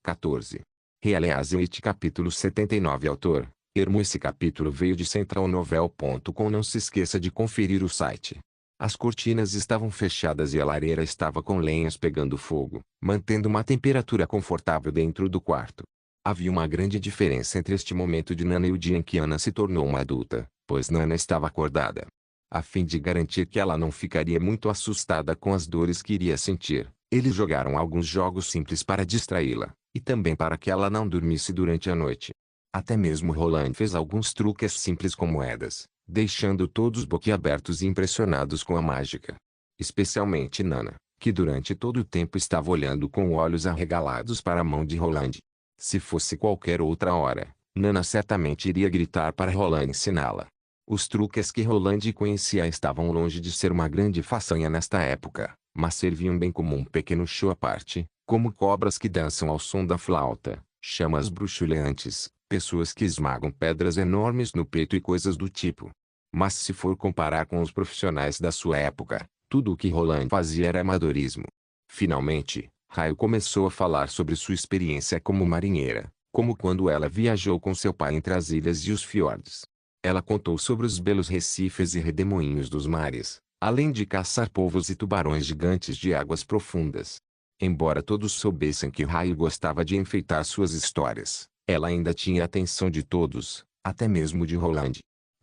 14. Realeazeit capítulo 79 Autor, Ermo. Esse capítulo veio de centralnovel.com. Não se esqueça de conferir o site. As cortinas estavam fechadas e a lareira estava com lenhas pegando fogo, mantendo uma temperatura confortável dentro do quarto. Havia uma grande diferença entre este momento de Nana e o dia em que Ana se tornou uma adulta, pois Nana estava acordada. A fim de garantir que ela não ficaria muito assustada com as dores que iria sentir, eles jogaram alguns jogos simples para distraí-la, e também para que ela não dormisse durante a noite. Até mesmo Roland fez alguns truques simples com moedas, deixando todos boquiabertos e impressionados com a mágica. Especialmente Nana, que durante todo o tempo estava olhando com olhos arregalados para a mão de Roland. Se fosse qualquer outra hora, Nana certamente iria gritar para Roland ensiná-la. Os truques que Roland conhecia estavam longe de ser uma grande façanha nesta época, mas serviam bem como um pequeno show à parte, como cobras que dançam ao som da flauta, chamas bruxuleantes, pessoas que esmagam pedras enormes no peito e coisas do tipo. Mas se for comparar com os profissionais da sua época, tudo o que Roland fazia era amadorismo. Finalmente, Raio começou a falar sobre sua experiência como marinheira, como quando ela viajou com seu pai entre as ilhas e os fiordes. Ela contou sobre os belos recifes e redemoinhos dos mares, além de caçar polvos e tubarões gigantes de águas profundas. Embora todos soubessem que Raio gostava de enfeitar suas histórias, ela ainda tinha a atenção de todos, até mesmo de Roland.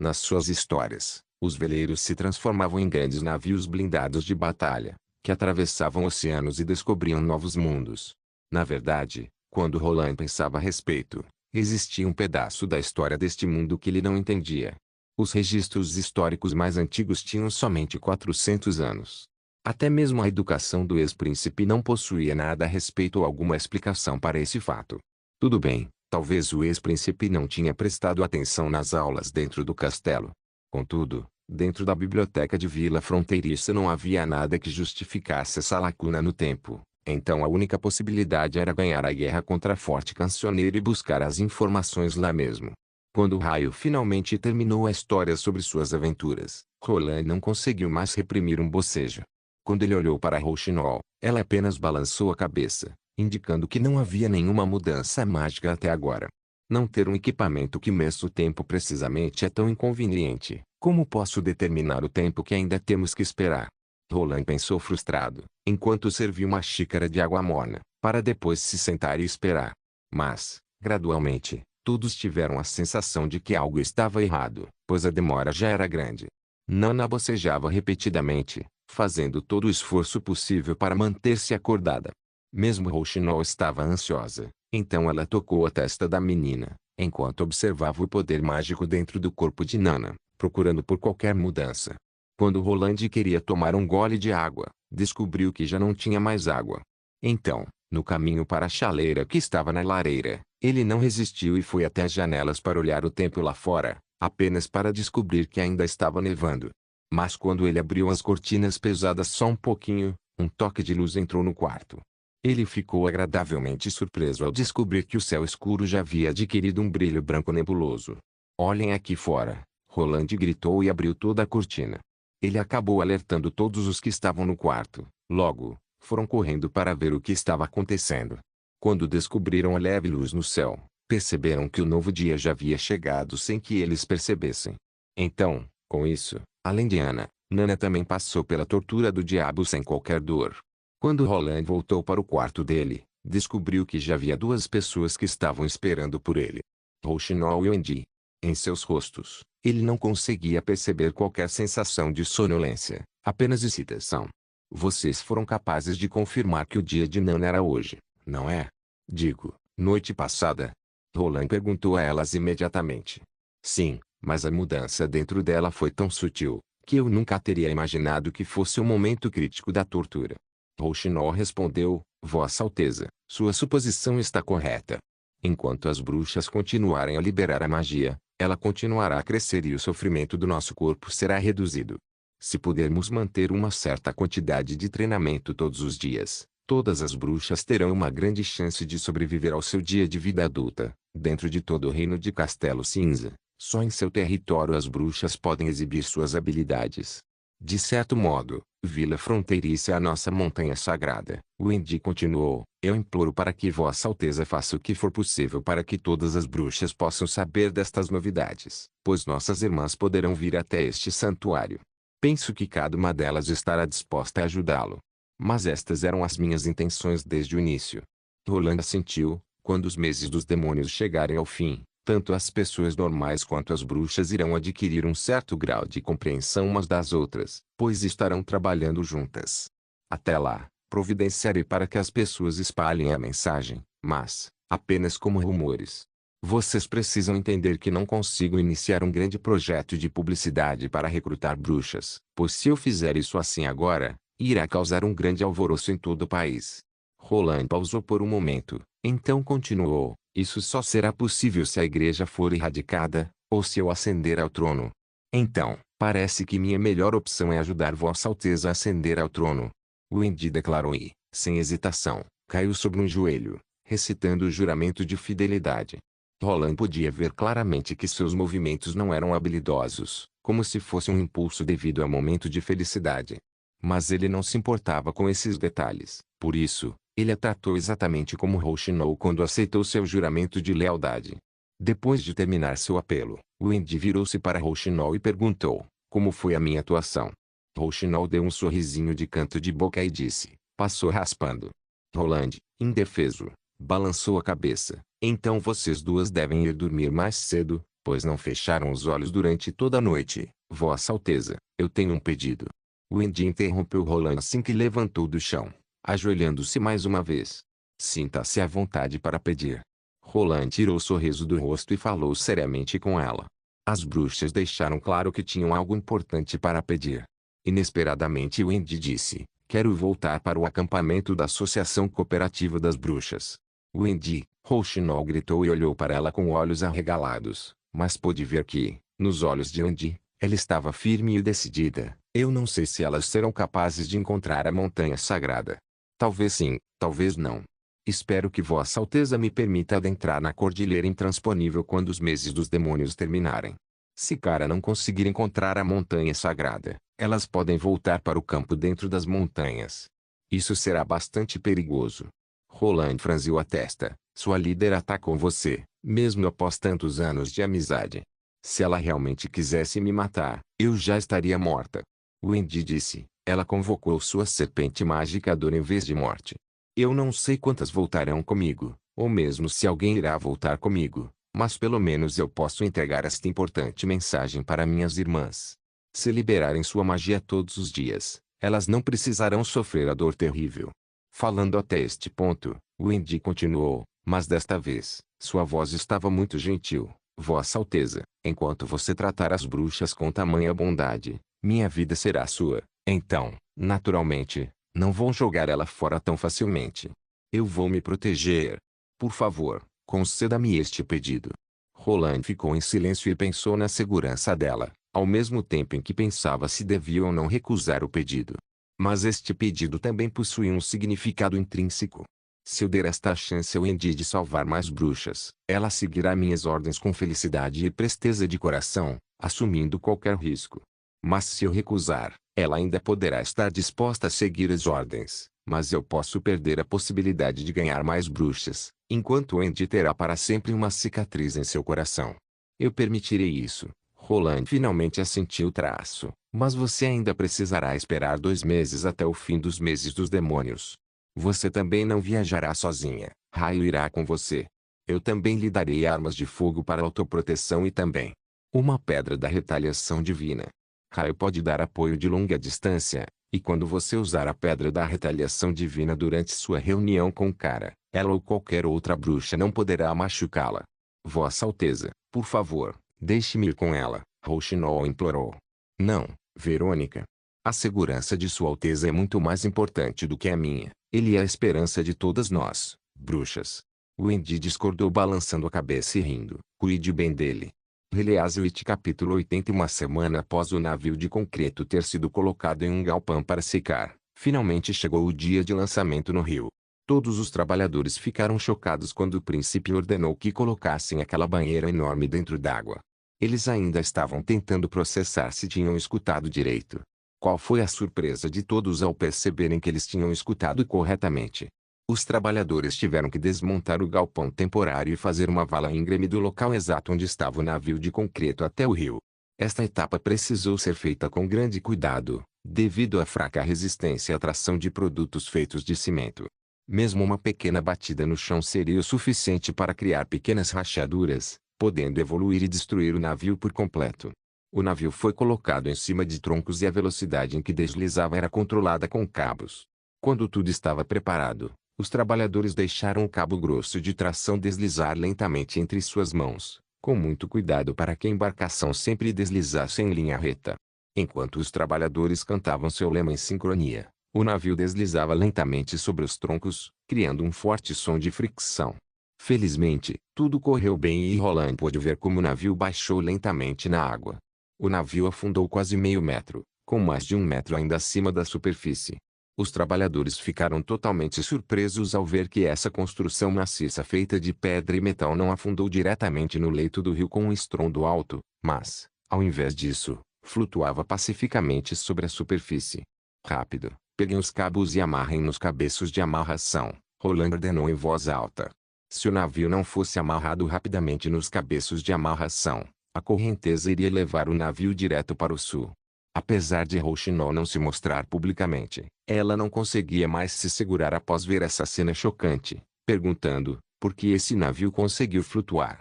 Nas suas histórias, os veleiros se transformavam em grandes navios blindados de batalha, que atravessavam oceanos e descobriam novos mundos. Na verdade, quando Roland pensava a respeito, existia um pedaço da história deste mundo que ele não entendia. Os registros históricos mais antigos tinham somente 400 anos. Até mesmo a educação do ex-príncipe não possuía nada a respeito ou alguma explicação para esse fato. Tudo bem, talvez o ex-príncipe não tinha prestado atenção nas aulas dentro do castelo. Contudo, dentro da biblioteca de Vila Fronteiriça não havia nada que justificasse essa lacuna no tempo. Então a única possibilidade era ganhar a guerra contra Forte Cancioneiro e buscar as informações lá mesmo. Quando Raio finalmente terminou a história sobre suas aventuras, Roland não conseguiu mais reprimir um bocejo. Quando ele olhou para Rouxinol, ela apenas balançou a cabeça, indicando que não havia nenhuma mudança mágica até agora. Não ter um equipamento que meça o tempo precisamente é tão inconveniente. Como posso determinar o tempo que ainda temos que esperar? Roland pensou frustrado, enquanto servia uma xícara de água morna, para depois se sentar e esperar. Mas, gradualmente, todos tiveram a sensação de que algo estava errado, pois a demora já era grande. Nana bocejava repetidamente, fazendo todo o esforço possível para manter-se acordada. Mesmo Rouxinol estava ansiosa, então ela tocou a testa da menina, enquanto observava o poder mágico dentro do corpo de Nana, procurando por qualquer mudança. Quando Roland queria tomar um gole de água, descobriu que já não tinha mais água. Então, no caminho para a chaleira que estava na lareira, ele não resistiu e foi até as janelas para olhar o tempo lá fora, apenas para descobrir que ainda estava nevando. Mas quando ele abriu as cortinas pesadas só um pouquinho, um toque de luz entrou no quarto. Ele ficou agradavelmente surpreso ao descobrir que o céu escuro já havia adquirido um brilho branco nebuloso. "Olhem aqui fora!" Roland gritou e abriu toda a cortina. Ele acabou alertando todos os que estavam no quarto. Logo, foram correndo para ver o que estava acontecendo. Quando descobriram a leve luz no céu, perceberam que o novo dia já havia chegado sem que eles percebessem. Então, com isso, além de Ana, Nana também passou pela tortura do diabo sem qualquer dor. Quando Roland voltou para o quarto dele, descobriu que já havia duas pessoas que estavam esperando por ele. Rouxinol e Wendy. Em seus rostos, ele não conseguia perceber qualquer sensação de sonolência, apenas excitação. "Vocês foram capazes de confirmar que o dia de Nana era hoje, não é? Digo, noite passada?" Roland perguntou a elas imediatamente. "Sim, mas a mudança dentro dela foi tão sutil, que eu nunca teria imaginado que fosse o momento crítico da tortura." Rouxinol respondeu: "Vossa Alteza, sua suposição está correta. Enquanto as bruxas continuarem a liberar a magia, ela continuará a crescer e o sofrimento do nosso corpo será reduzido. Se pudermos manter uma certa quantidade de treinamento todos os dias, todas as bruxas terão uma grande chance de sobreviver ao seu dia de vida adulta. Dentro de todo o reino de Castelo Cinza, só em seu território as bruxas podem exibir suas habilidades. De certo modo, vila fronteiriça é a nossa montanha sagrada. Wendy continuou. Eu imploro para que Vossa Alteza faça o que for possível para que todas as bruxas possam saber destas novidades, pois nossas irmãs poderão vir até este santuário. Penso que cada uma delas estará disposta a ajudá-lo. Mas estas eram as minhas intenções desde o início. Roland assentiu. Quando os meses dos demônios chegarem ao fim, tanto as pessoas normais quanto as bruxas irão adquirir um certo grau de compreensão umas das outras, pois estarão trabalhando juntas. Até lá, providenciarei para que as pessoas espalhem a mensagem, mas, apenas como rumores. Vocês precisam entender que não consigo iniciar um grande projeto de publicidade para recrutar bruxas, pois se eu fizer isso assim agora, irá causar um grande alvoroço em todo o país. Roland pausou por um momento, então continuou. Isso só será possível se a igreja for erradicada, ou se eu ascender ao trono. Então, parece que minha melhor opção é ajudar Vossa Alteza a ascender ao trono. Wendy declarou e, sem hesitação, caiu sobre um joelho, recitando o juramento de fidelidade. Roland podia ver claramente que seus movimentos não eram habilidosos, como se fosse um impulso devido a momento de felicidade. Mas ele não se importava com esses detalhes, por isso, ele a tratou exatamente como Rochinol quando aceitou seu juramento de lealdade. Depois de terminar seu apelo, Wendy virou-se para Rochinol e perguntou, como foi a minha atuação? Rochinol deu um sorrisinho de canto de boca e disse, passou raspando. Roland, indefeso, balançou a cabeça. Então vocês duas devem ir dormir mais cedo, pois não fecharam os olhos durante toda a noite. Vossa Alteza, eu tenho um pedido. Wendy interrompeu Roland assim que levantou do chão, ajoelhando-se mais uma vez. Sinta-se à vontade para pedir. Roland tirou o sorriso do rosto e falou seriamente com ela. As bruxas deixaram claro que tinham algo importante para pedir. Inesperadamente Wendy disse, quero voltar para o acampamento da Associação Cooperativa das Bruxas. Wendy, Rochinol gritou e olhou para ela com olhos arregalados, mas pôde ver que, nos olhos de Wendy, ela estava firme e decidida. Eu não sei se elas serão capazes de encontrar a montanha sagrada. Talvez sim, talvez não. Espero que Vossa Alteza me permita adentrar na cordilheira intransponível quando os meses dos demônios terminarem. Se Cara não conseguir encontrar a montanha sagrada, elas podem voltar para o campo dentro das montanhas. Isso será bastante perigoso. Roland franziu a testa. Sua líder atacou você, mesmo após tantos anos de amizade. Se ela realmente quisesse me matar, eu já estaria morta. Wendy disse. Ela convocou sua serpente mágica dor em vez de morte. Eu não sei quantas voltarão comigo, ou mesmo se alguém irá voltar comigo, mas pelo menos eu posso entregar esta importante mensagem para minhas irmãs. Se liberarem sua magia todos os dias, elas não precisarão sofrer a dor terrível. Falando até este ponto, Wendy continuou, mas desta vez, sua voz estava muito gentil. Vossa Alteza, enquanto você tratar as bruxas com tamanha bondade, minha vida será sua. Então, naturalmente, não vou jogar ela fora tão facilmente. Eu vou me proteger. Por favor, conceda-me este pedido. Roland ficou em silêncio e pensou na segurança dela, ao mesmo tempo em que pensava se devia ou não recusar o pedido. Mas este pedido também possui um significado intrínseco. Se eu der esta chance ao Wendy de salvar mais bruxas, ela seguirá minhas ordens com felicidade e presteza de coração, assumindo qualquer risco. Mas se eu recusar, ela ainda poderá estar disposta a seguir as ordens, mas eu posso perder a possibilidade de ganhar mais bruxas, enquanto Wendy terá para sempre uma cicatriz em seu coração. Eu permitirei isso. Roland finalmente assentiu traço, mas você ainda precisará esperar 2 meses até o fim dos meses dos demônios. Você também não viajará sozinha, Raio irá com você. Eu também lhe darei armas de fogo para autoproteção e também uma pedra da retaliação divina. Raio pode dar apoio de longa distância, e quando você usar a pedra da retaliação divina durante sua reunião com Cara, ela ou qualquer outra bruxa não poderá machucá-la. Vossa Alteza, por favor, deixe-me ir com ela, Rochinol implorou. Não, Verônica. A segurança de Sua Alteza é muito mais importante do que a minha. Ele é a esperança de todas nós, bruxas. Wendy discordou balançando a cabeça e rindo. Cuide bem dele. Release capítulo 80. Uma semana após o navio de concreto ter sido colocado em um galpão para secar, finalmente chegou o dia de lançamento no rio. Todos os trabalhadores ficaram chocados quando o príncipe ordenou que colocassem aquela banheira enorme dentro d'água. Eles ainda estavam tentando processar se tinham escutado direito. Qual foi a surpresa de todos ao perceberem que eles tinham escutado corretamente? Os trabalhadores tiveram que desmontar o galpão temporário e fazer uma vala íngreme do local exato onde estava o navio de concreto até o rio. Esta etapa precisou ser feita com grande cuidado, devido à fraca resistência à tração de produtos feitos de cimento. Mesmo uma pequena batida no chão seria o suficiente para criar pequenas rachaduras, podendo evoluir e destruir o navio por completo. O navio foi colocado em cima de troncos e a velocidade em que deslizava era controlada com cabos. Quando tudo estava preparado, os trabalhadores deixaram o cabo grosso de tração deslizar lentamente entre suas mãos, com muito cuidado para que a embarcação sempre deslizasse em linha reta. Enquanto os trabalhadores cantavam seu lema em sincronia, o navio deslizava lentamente sobre os troncos, criando um forte som de fricção. Felizmente, tudo correu bem e Roland pôde ver como o navio baixou lentamente na água. O navio afundou quase meio metro, com mais de 1 metro ainda acima da superfície. Os trabalhadores ficaram totalmente surpresos ao ver que essa construção maciça feita de pedra e metal não afundou diretamente no leito do rio com um estrondo alto, mas, ao invés disso, flutuava pacificamente sobre a superfície. Rápido, peguem os cabos e amarrem nos cabeços de amarração, Roland ordenou em voz alta. Se o navio não fosse amarrado rapidamente nos cabeços de amarração, a correnteza iria levar o navio direto para o sul. Apesar de Rouxinol não se mostrar publicamente, ela não conseguia mais se segurar após ver essa cena chocante, perguntando, por que esse navio conseguiu flutuar?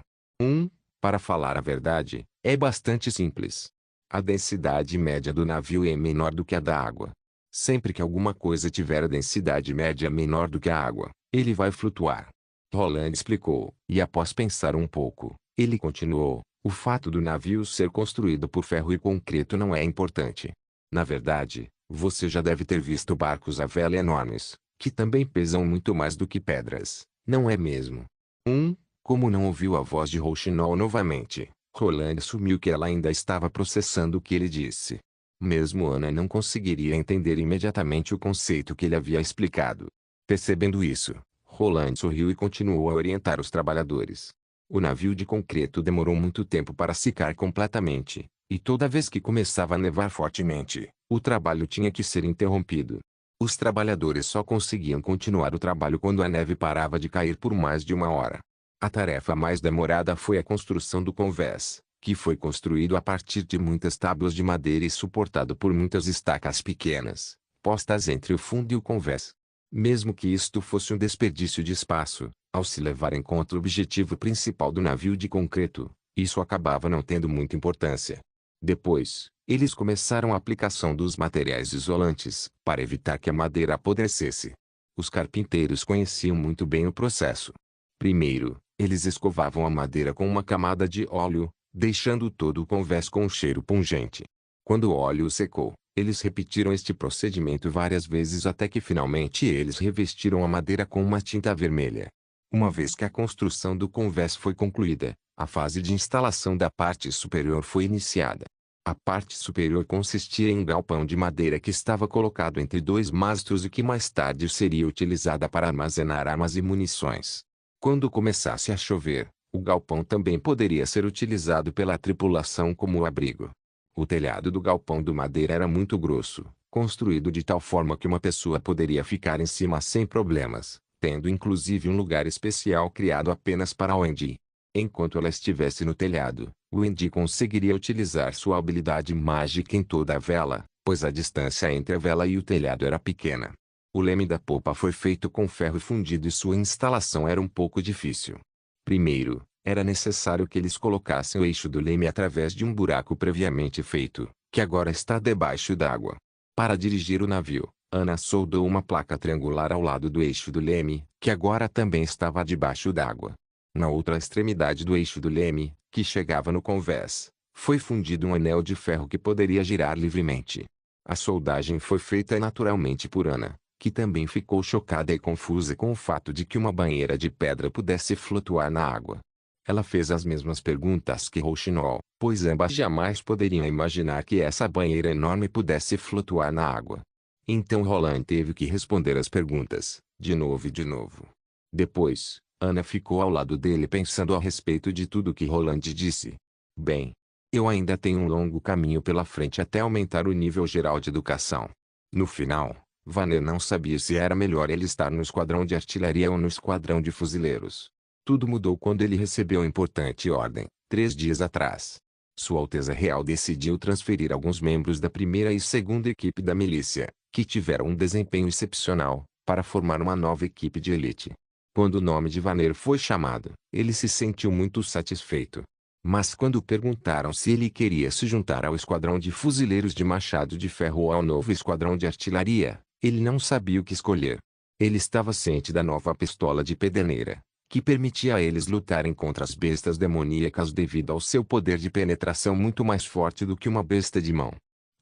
Para falar a verdade, é bastante simples. A densidade média do navio é menor do que a da água. Sempre que alguma coisa tiver a densidade média menor do que a água, ele vai flutuar. Roland explicou, e após pensar um pouco, ele continuou. O fato do navio ser construído por ferro e concreto não é importante. Na verdade, você já deve ter visto barcos à vela enormes, que também pesam muito mais do que pedras, não é mesmo? Como não ouviu a voz de Rouxinol novamente, Roland assumiu que ela ainda estava processando o que ele disse. Mesmo Ana não conseguiria entender imediatamente o conceito que ele havia explicado. Percebendo isso, Roland sorriu e continuou a orientar os trabalhadores. O navio de concreto demorou muito tempo para secar completamente, e toda vez que começava a nevar fortemente, o trabalho tinha que ser interrompido. Os trabalhadores só conseguiam continuar o trabalho quando a neve parava de cair por mais de 1 hora. A tarefa mais demorada foi a construção do convés, que foi construído a partir de muitas tábuas de madeira e suportado por muitas estacas pequenas, postas entre o fundo e o convés. Mesmo que isto fosse um desperdício de espaço, ao se levar em conta o objetivo principal do navio de concreto, isso acabava não tendo muita importância. Depois, eles começaram a aplicação dos materiais isolantes, para evitar que a madeira apodrecesse. Os carpinteiros conheciam muito bem o processo. Primeiro, eles escovavam a madeira com uma camada de óleo, deixando todo o convés com um cheiro pungente. Quando o óleo secou, eles repetiram este procedimento várias vezes até que finalmente eles revestiram a madeira com uma tinta vermelha. Uma vez que a construção do convés foi concluída, a fase de instalação da parte superior foi iniciada. A parte superior consistia em um galpão de madeira que estava colocado entre dois mastros e que mais tarde seria utilizada para armazenar armas e munições. Quando começasse a chover, o galpão também poderia ser utilizado pela tripulação como abrigo. O telhado do galpão de madeira era muito grosso, construído de tal forma que uma pessoa poderia ficar em cima sem problemas, tendo inclusive um lugar especial criado apenas para Wendy. Enquanto ela estivesse no telhado, Wendy conseguiria utilizar sua habilidade mágica em toda a vela, pois a distância entre a vela e o telhado era pequena. O leme da popa foi feito com ferro fundido e sua instalação era um pouco difícil. Primeiro, era necessário que eles colocassem o eixo do leme através de um buraco previamente feito, que agora está debaixo d'água. Para dirigir o navio, Ana soldou uma placa triangular ao lado do eixo do leme, que agora também estava debaixo d'água. Na outra extremidade do eixo do leme, que chegava no convés, foi fundido um anel de ferro que poderia girar livremente. A soldagem foi feita naturalmente por Ana, que também ficou chocada e confusa com o fato de que uma banheira de pedra pudesse flutuar na água. Ela fez as mesmas perguntas que Rouxinol, pois ambas jamais poderiam imaginar que essa banheira enorme pudesse flutuar na água. Então Roland teve que responder as perguntas, de novo e de novo. Depois, Ana ficou ao lado dele pensando a respeito de tudo que Roland disse. Bem, Eu ainda tenho um longo caminho pela frente até aumentar o nível geral de educação. No final, Vanner não sabia se era melhor ele estar no esquadrão de artilharia ou no esquadrão de fuzileiros. Tudo mudou quando ele recebeu a importante ordem, 3 dias atrás. Sua Alteza Real decidiu transferir alguns membros da primeira e segunda equipe da milícia, que tiveram um desempenho excepcional, para formar uma nova equipe de elite. Quando o nome de Vanner foi chamado, ele se sentiu muito satisfeito. Mas quando perguntaram se ele queria se juntar ao esquadrão de fuzileiros de Machado de Ferro ou ao novo esquadrão de artilharia, ele não sabia o que escolher. Ele estava ciente da nova pistola de pederneira, que permitia a eles lutarem contra as bestas demoníacas devido ao seu poder de penetração muito mais forte do que uma besta de mão.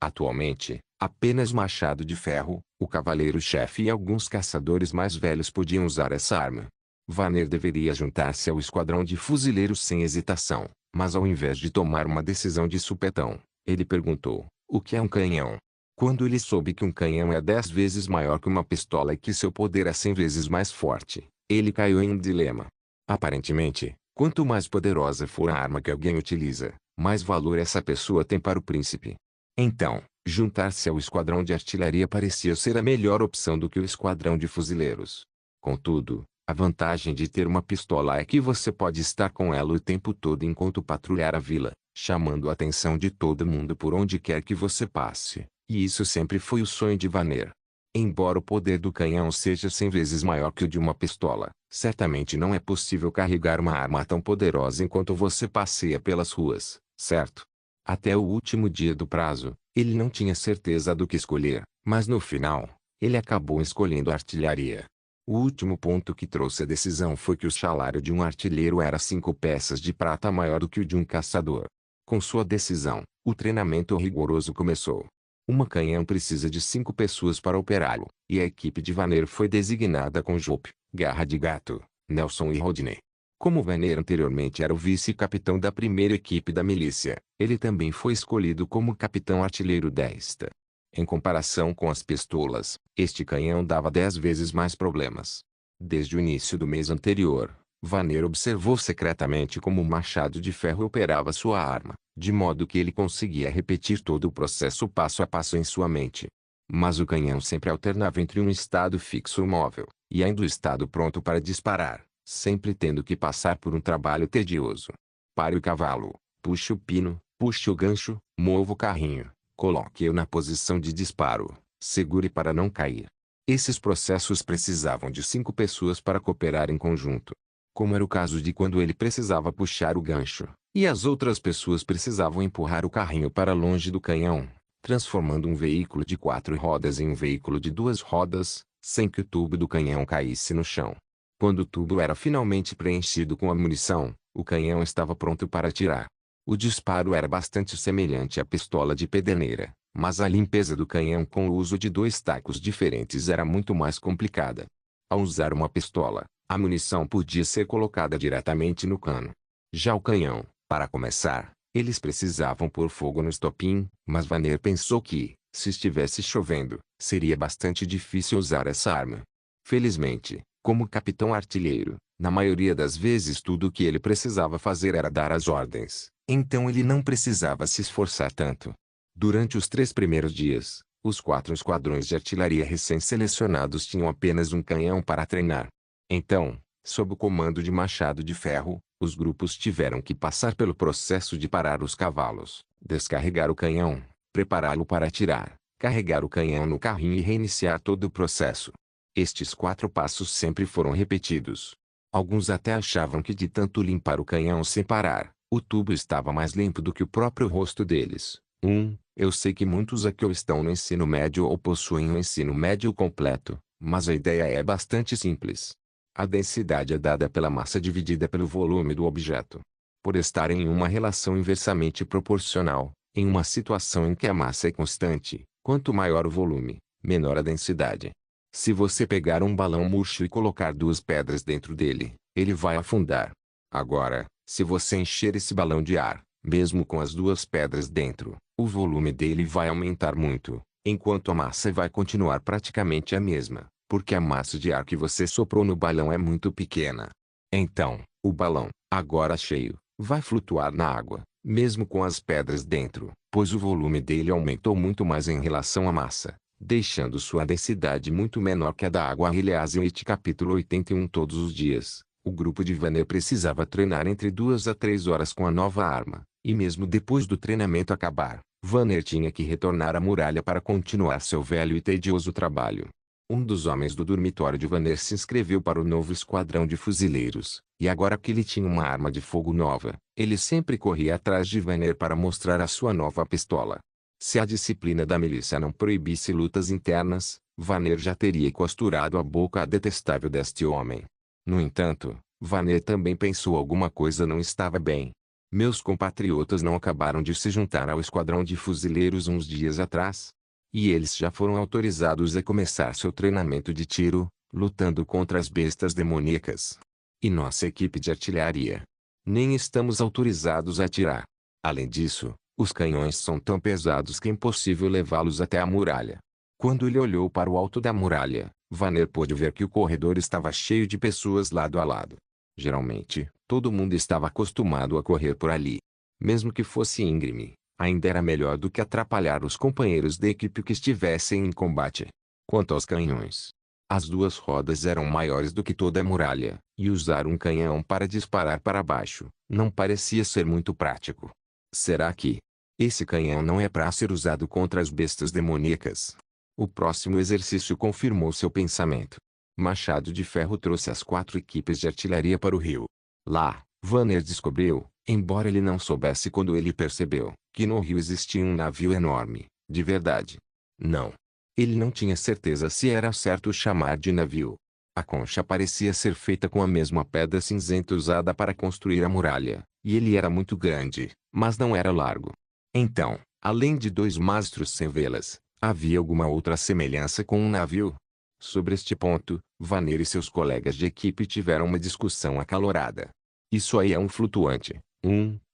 Atualmente, apenas Machado de Ferro, o cavaleiro-chefe e alguns caçadores mais velhos podiam usar essa arma. Vanner deveria juntar-se ao esquadrão de fuzileiros sem hesitação, mas ao invés de tomar uma decisão de supetão, ele perguntou: o que é um canhão? Quando ele soube que um canhão é 10 vezes maior que uma pistola e que seu poder é 100 vezes mais forte, ele caiu em um dilema. Aparentemente, quanto mais poderosa for a arma que alguém utiliza, mais valor essa pessoa tem para o príncipe. Então, juntar-se ao esquadrão de artilharia parecia ser a melhor opção do que o esquadrão de fuzileiros. Contudo, a vantagem de ter uma pistola é que você pode estar com ela o tempo todo enquanto patrulhar a vila, chamando a atenção de todo mundo por onde quer que você passe, e isso sempre foi o sonho de Vanner. Embora o poder do canhão seja 100 vezes maior que o de uma pistola, certamente não é possível carregar uma arma tão poderosa enquanto você passeia pelas ruas, certo? Até o último dia do prazo, ele não tinha certeza do que escolher, mas no final, ele acabou escolhendo a artilharia. O último ponto que trouxe a decisão foi que o salário de um artilheiro era 5 peças de prata maior do que o de um caçador. Com sua decisão, o treinamento rigoroso começou. Uma canhão precisa de 5 pessoas para operá-lo, e a equipe de Vanner foi designada com Jope, Garra de Gato, Nelson e Rodney. Como Vanner anteriormente era o vice-capitão da primeira equipe da milícia, ele também foi escolhido como capitão artilheiro desta. Em comparação com as pistolas, este canhão dava 10 vezes mais problemas. Desde o início do mês anterior, Vanner observou secretamente como o Machado de Ferro operava sua arma, de modo que ele conseguia repetir todo o processo passo a passo em sua mente. Mas o canhão sempre alternava entre um estado fixo ou móvel, e ainda o estado pronto para disparar, sempre tendo que passar por um trabalho tedioso. Pare o cavalo, puxe o pino, puxe o gancho, mova o carrinho. Coloque-o na posição de disparo, segure para não cair. Esses processos precisavam de 5 pessoas para cooperar em conjunto. Como era o caso de quando ele precisava puxar o gancho, e as outras pessoas precisavam empurrar o carrinho para longe do canhão, transformando um veículo de 4 rodas em um veículo de 2 rodas, sem que o tubo do canhão caísse no chão. Quando o tubo era finalmente preenchido com a munição, o canhão estava pronto para atirar. O disparo era bastante semelhante à pistola de pederneira, mas a limpeza do canhão com o uso de 2 tacos diferentes era muito mais complicada. Ao usar uma pistola, a munição podia ser colocada diretamente no cano. Já o canhão, para começar, eles precisavam pôr fogo no estopim, mas Vanner pensou que, se estivesse chovendo, seria bastante difícil usar essa arma. Felizmente, como capitão artilheiro, na maioria das vezes tudo o que ele precisava fazer era dar as ordens. Então ele não precisava se esforçar tanto. Durante os 3 primeiros dias, os 4 esquadrões de artilharia recém-selecionados tinham apenas um canhão para treinar. Então, sob o comando de Machado de Ferro, os grupos tiveram que passar pelo processo de parar os cavalos, descarregar o canhão, prepará-lo para atirar, carregar o canhão no carrinho e reiniciar todo o processo. Estes 4 passos sempre foram repetidos. Alguns até achavam que de tanto limpar o canhão sem parar, o tubo estava mais limpo do que o próprio rosto deles. Eu sei que muitos aqui ou estão no ensino médio ou possuem um ensino médio completo, mas a ideia é bastante simples. A densidade é dada pela massa dividida pelo volume do objeto. Por estar em uma relação inversamente proporcional, em uma situação em que a massa é constante, quanto maior o volume, menor a densidade. Se você pegar um balão murcho e colocar 2 pedras dentro dele, ele vai afundar. Agora, se você encher esse balão de ar, mesmo com as 2 pedras dentro, o volume dele vai aumentar muito, enquanto a massa vai continuar praticamente a mesma, porque a massa de ar que você soprou no balão é muito pequena. Então, o balão, agora cheio, vai flutuar na água, mesmo com as pedras dentro, pois o volume dele aumentou muito mais em relação à massa, deixando sua densidade muito menor que a da água. Azimuth capítulo 81. Todos os dias, o grupo de Vanner precisava treinar entre 2 a 3 horas com a nova arma, e mesmo depois do treinamento acabar, Vanner tinha que retornar à muralha para continuar seu velho e tedioso trabalho. Um dos homens do dormitório de Vanner se inscreveu para o novo esquadrão de fuzileiros, e agora que ele tinha uma arma de fogo nova, ele sempre corria atrás de Vanner para mostrar a sua nova pistola. Se a disciplina da milícia não proibisse lutas internas, Vanner já teria costurado a boca à detestável deste homem. No entanto, Vanner também pensou alguma coisa não estava bem. Meus compatriotas não acabaram de se juntar ao esquadrão de fuzileiros uns dias atrás? E eles já foram autorizados a começar seu treinamento de tiro, lutando contra as bestas demoníacas. E nossa equipe de artilharia? Nem estamos autorizados a atirar. Além disso, os canhões são tão pesados que é impossível levá-los até a muralha. Quando ele olhou para o alto da muralha, Vanner pôde ver que o corredor estava cheio de pessoas lado a lado. Geralmente, todo mundo estava acostumado a correr por ali. Mesmo que fosse íngreme, ainda era melhor do que atrapalhar os companheiros de equipe que estivessem em combate. Quanto aos canhões, as duas rodas eram maiores do que toda a muralha, e usar um canhão para disparar para baixo não parecia ser muito prático. Será que esse canhão não é para ser usado contra as bestas demoníacas? O próximo exercício confirmou seu pensamento. Machado de Ferro trouxe as 4 equipes de artilharia para o rio. Lá, Vanner descobriu, embora ele não soubesse quando ele percebeu, que no rio existia um navio enorme, de verdade. Não. Ele não tinha certeza se era certo chamar de navio. A concha parecia ser feita com a mesma pedra cinzenta usada para construir a muralha, e ele era muito grande, mas não era largo. Então, além de 2 mastros sem velas, havia alguma outra semelhança com um navio? Sobre este ponto, Vanner e seus colegas de equipe tiveram uma discussão acalorada. Isso aí é um flutuante,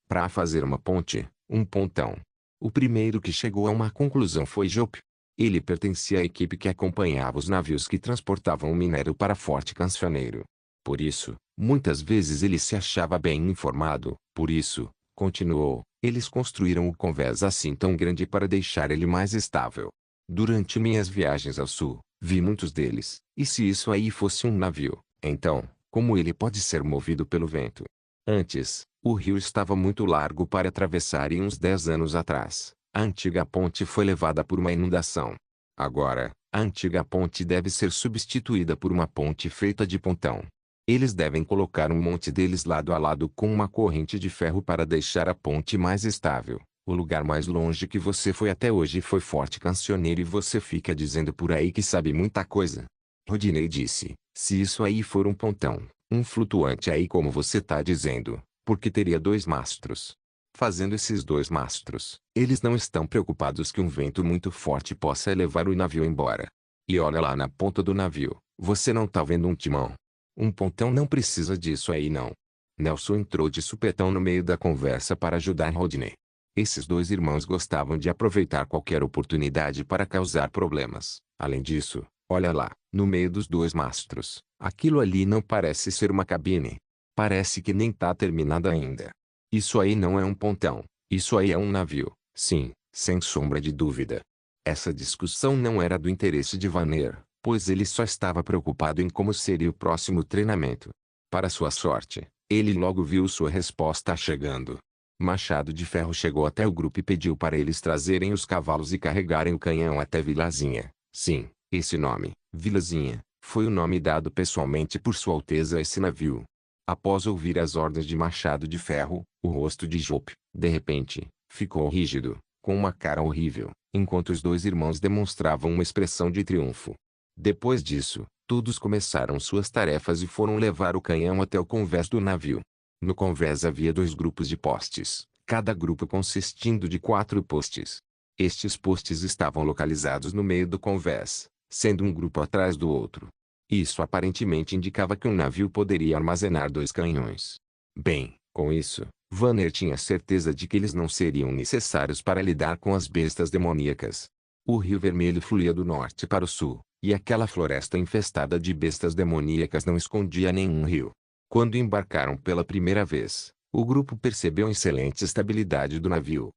para fazer uma ponte, um pontão. O primeiro que chegou a uma conclusão foi Jope. Ele pertencia à equipe que acompanhava os navios que transportavam o minério para Forte Cancioneiro. Por isso, muitas vezes ele se achava bem informado. Por isso, continuou, eles construíram o convés assim tão grande para deixar ele mais estável. Durante minhas viagens ao sul, vi muitos deles, e se isso aí fosse um navio, então, como ele pode ser movido pelo vento? Antes, o rio estava muito largo para atravessar e uns 10 anos atrás, a antiga ponte foi levada por uma inundação. Agora, a antiga ponte deve ser substituída por uma ponte feita de pontão. Eles devem colocar um monte deles lado a lado com uma corrente de ferro para deixar a ponte mais estável. O lugar mais longe que você foi até hoje foi Forte Cancioneiro e você fica dizendo por aí que sabe muita coisa. Rodney disse, se isso aí for um pontão, um flutuante aí como você tá dizendo, porque teria 2 mastros. Fazendo esses 2 mastros, eles não estão preocupados que um vento muito forte possa levar o navio embora. E olha lá na ponta do navio, você não tá vendo um timão? Um pontão não precisa disso aí não. Nelson entrou de supetão no meio da conversa para ajudar Rodney. Esses 2 irmãos gostavam de aproveitar qualquer oportunidade para causar problemas. Além disso, olha lá, no meio dos 2 mastros, aquilo ali não parece ser uma cabine. Parece que nem tá terminada ainda. Isso aí não é um pontão, isso aí é um navio, sim, sem sombra de dúvida. Essa discussão não era do interesse de Vanner, pois ele só estava preocupado em como seria o próximo treinamento. Para sua sorte, ele logo viu sua resposta chegando. Machado de Ferro chegou até o grupo e pediu para eles trazerem os cavalos e carregarem o canhão até Vilazinha. Sim, esse nome, Vilazinha, foi o nome dado pessoalmente por Sua Alteza a esse navio. Após ouvir as ordens de Machado de Ferro, o rosto de Jope, de repente, ficou rígido, com uma cara horrível, enquanto os 2 irmãos demonstravam uma expressão de triunfo. Depois disso, todos começaram suas tarefas e foram levar o canhão até o convés do navio. No convés havia 2 grupos de postes, cada grupo consistindo de 4 postes. Estes postes estavam localizados no meio do convés, sendo um grupo atrás do outro. Isso aparentemente indicava que um navio poderia armazenar 2 canhões. Bem, com isso, Vanner tinha certeza de que eles não seriam necessários para lidar com as bestas demoníacas. O Rio Vermelho fluía do norte para o sul, e aquela floresta infestada de bestas demoníacas não escondia nenhum rio. Quando embarcaram pela primeira vez, O grupo percebeu a excelente estabilidade do navio.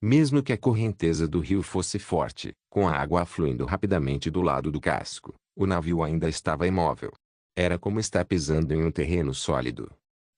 Mesmo que a correnteza do rio fosse forte, com a água fluindo rapidamente do lado do casco, o navio ainda estava imóvel. Era como estar pisando em um terreno sólido.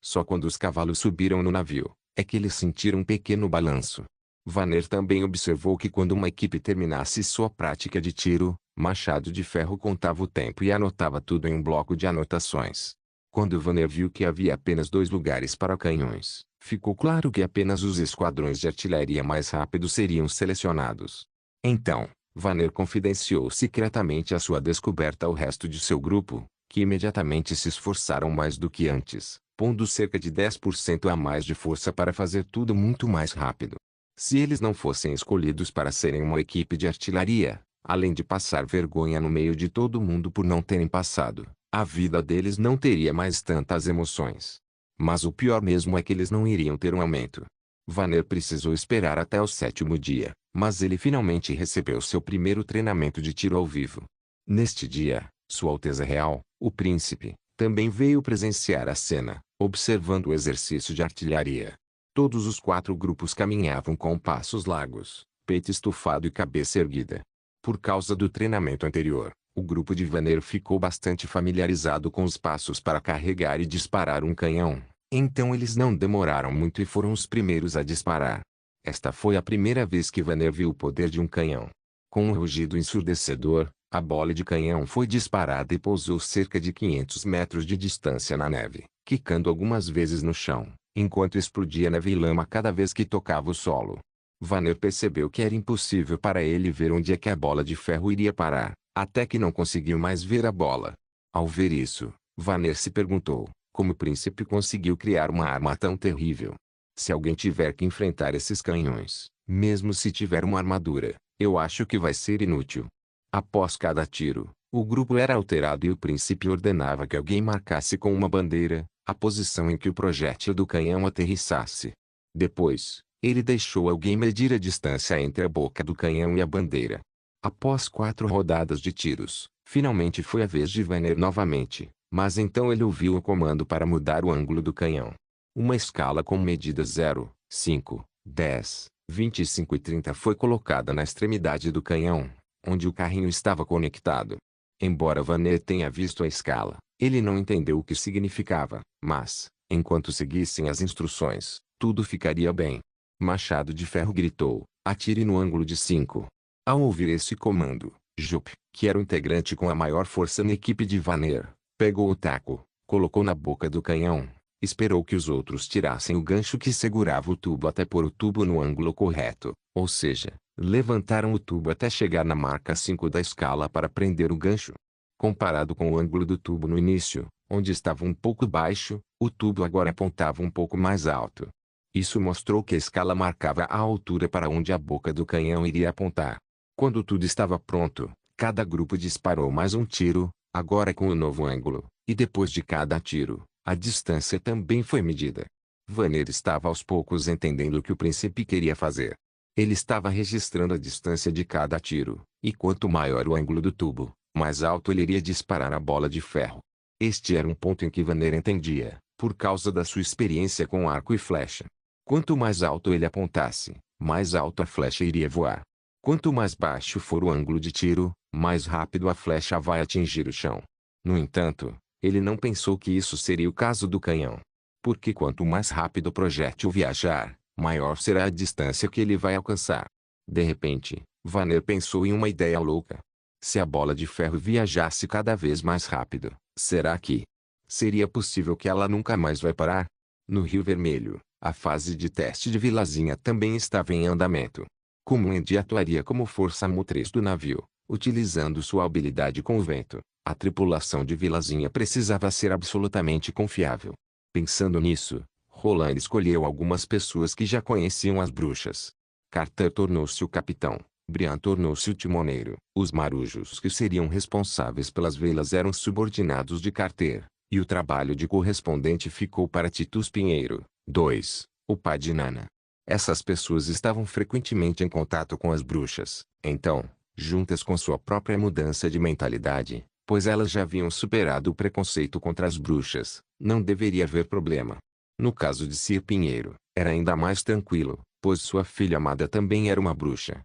Só quando os cavalos subiram no navio, é que eles sentiram um pequeno balanço. Vanner também observou que quando uma equipe terminasse sua prática de tiro, Machado de Ferro contava o tempo e anotava tudo em um bloco de anotações. Quando Vanner viu que havia apenas 2 lugares para canhões, ficou claro que apenas os esquadrões de artilharia mais rápidos seriam selecionados. Então, Vanner confidenciou secretamente a sua descoberta ao resto de seu grupo, que imediatamente se esforçaram mais do que antes, pondo cerca de 10% a mais de força para fazer tudo muito mais rápido. Se eles não fossem escolhidos para serem uma equipe de artilharia, além de passar vergonha no meio de todo mundo por não terem passado, a vida deles não teria mais tantas emoções. Mas o pior mesmo é que eles não iriam ter um aumento. Vanner precisou esperar até o 7º dia, mas ele finalmente recebeu seu primeiro treinamento de tiro ao vivo. Neste dia, Sua Alteza Real, o Príncipe, também veio presenciar a cena, observando o exercício de artilharia. Todos os 4 grupos caminhavam com passos largos, peito estufado e cabeça erguida. Por causa do treinamento anterior, o grupo de Vanner ficou bastante familiarizado com os passos para carregar e disparar um canhão, então eles não demoraram muito e foram os primeiros a disparar. Esta foi a primeira vez que Vanner viu o poder de um canhão. Com um rugido ensurdecedor, a bola de canhão foi disparada e pousou cerca de 500 metros de distância na neve, quicando algumas vezes no chão, enquanto explodia neve e lama cada vez que tocava o solo. Vanner percebeu que era impossível para ele ver onde é que a bola de ferro iria parar, até que não conseguiu mais ver a bola. Ao ver isso, Vanner se perguntou, como o príncipe conseguiu criar uma arma tão terrível? Se alguém tiver que enfrentar esses canhões, mesmo se tiver uma armadura, eu acho que vai ser inútil. Após cada tiro, o grupo era alterado e o príncipe ordenava que alguém marcasse com uma bandeira a posição em que o projétil do canhão aterrissasse. Depois, ele deixou alguém medir a distância entre a boca do canhão e a bandeira. Após 4 rodadas de tiros, finalmente foi a vez de Vanner novamente, mas então ele ouviu o comando para mudar o ângulo do canhão. Uma escala com medidas 0, 5, 10, 25 e 30 foi colocada na extremidade do canhão, onde o carrinho estava conectado. Embora Vanner tenha visto a escala, ele não entendeu o que significava, mas, enquanto seguissem as instruções, tudo ficaria bem. Machado de Ferro gritou, atire no ângulo de 5. Ao ouvir esse comando, Jup, que era o integrante com a maior força na equipe de Vanner, pegou o taco, colocou na boca do canhão, esperou que os outros tirassem o gancho que segurava o tubo até pôr o tubo no ângulo correto, ou seja, levantaram o tubo até chegar na marca 5 da escala para prender o gancho. Comparado com o ângulo do tubo no início, onde estava um pouco baixo, o tubo agora apontava um pouco mais alto. Isso mostrou que a escala marcava a altura para onde a boca do canhão iria apontar. Quando tudo estava pronto, cada grupo disparou mais um tiro, agora com o novo ângulo, e depois de cada tiro, a distância também foi medida. Vanner estava aos poucos entendendo o que o príncipe queria fazer. Ele estava registrando a distância de cada tiro, e quanto maior o ângulo do tubo, mais alto ele iria disparar a bola de ferro. Este era um ponto em que Vanner entendia, por causa da sua experiência com arco e flecha. Quanto mais alto ele apontasse, mais alto a flecha iria voar. Quanto mais baixo for o ângulo de tiro, mais rápido a flecha vai atingir o chão. No entanto, ele não pensou que isso seria o caso do canhão. Porque quanto mais rápido o projétil viajar, maior será a distância que ele vai alcançar. De repente, Vanner pensou em uma ideia louca. Se a bola de ferro viajasse cada vez mais rápido, será que seria possível que ela nunca mais vai parar? No Rio Vermelho, a fase de teste de Vilazinha também estava em andamento. Como Andy atuaria como força motriz do navio, utilizando sua habilidade com o vento, a tripulação de Vilazinha precisava ser absolutamente confiável. Pensando nisso, Roland escolheu algumas pessoas que já conheciam as bruxas. Carter tornou-se o capitão, Brian tornou-se o timoneiro. Os marujos que seriam responsáveis pelas velas eram subordinados de Carter, e o trabalho de correspondente ficou para Titus Pinheiro, 2, o pai de Nana. Essas pessoas estavam frequentemente em contato com as bruxas, então, juntas com sua própria mudança de mentalidade, pois elas já haviam superado o preconceito contra as bruxas, não deveria haver problema. No caso de Sir Pinheiro, era ainda mais tranquilo, pois sua filha amada também era uma bruxa.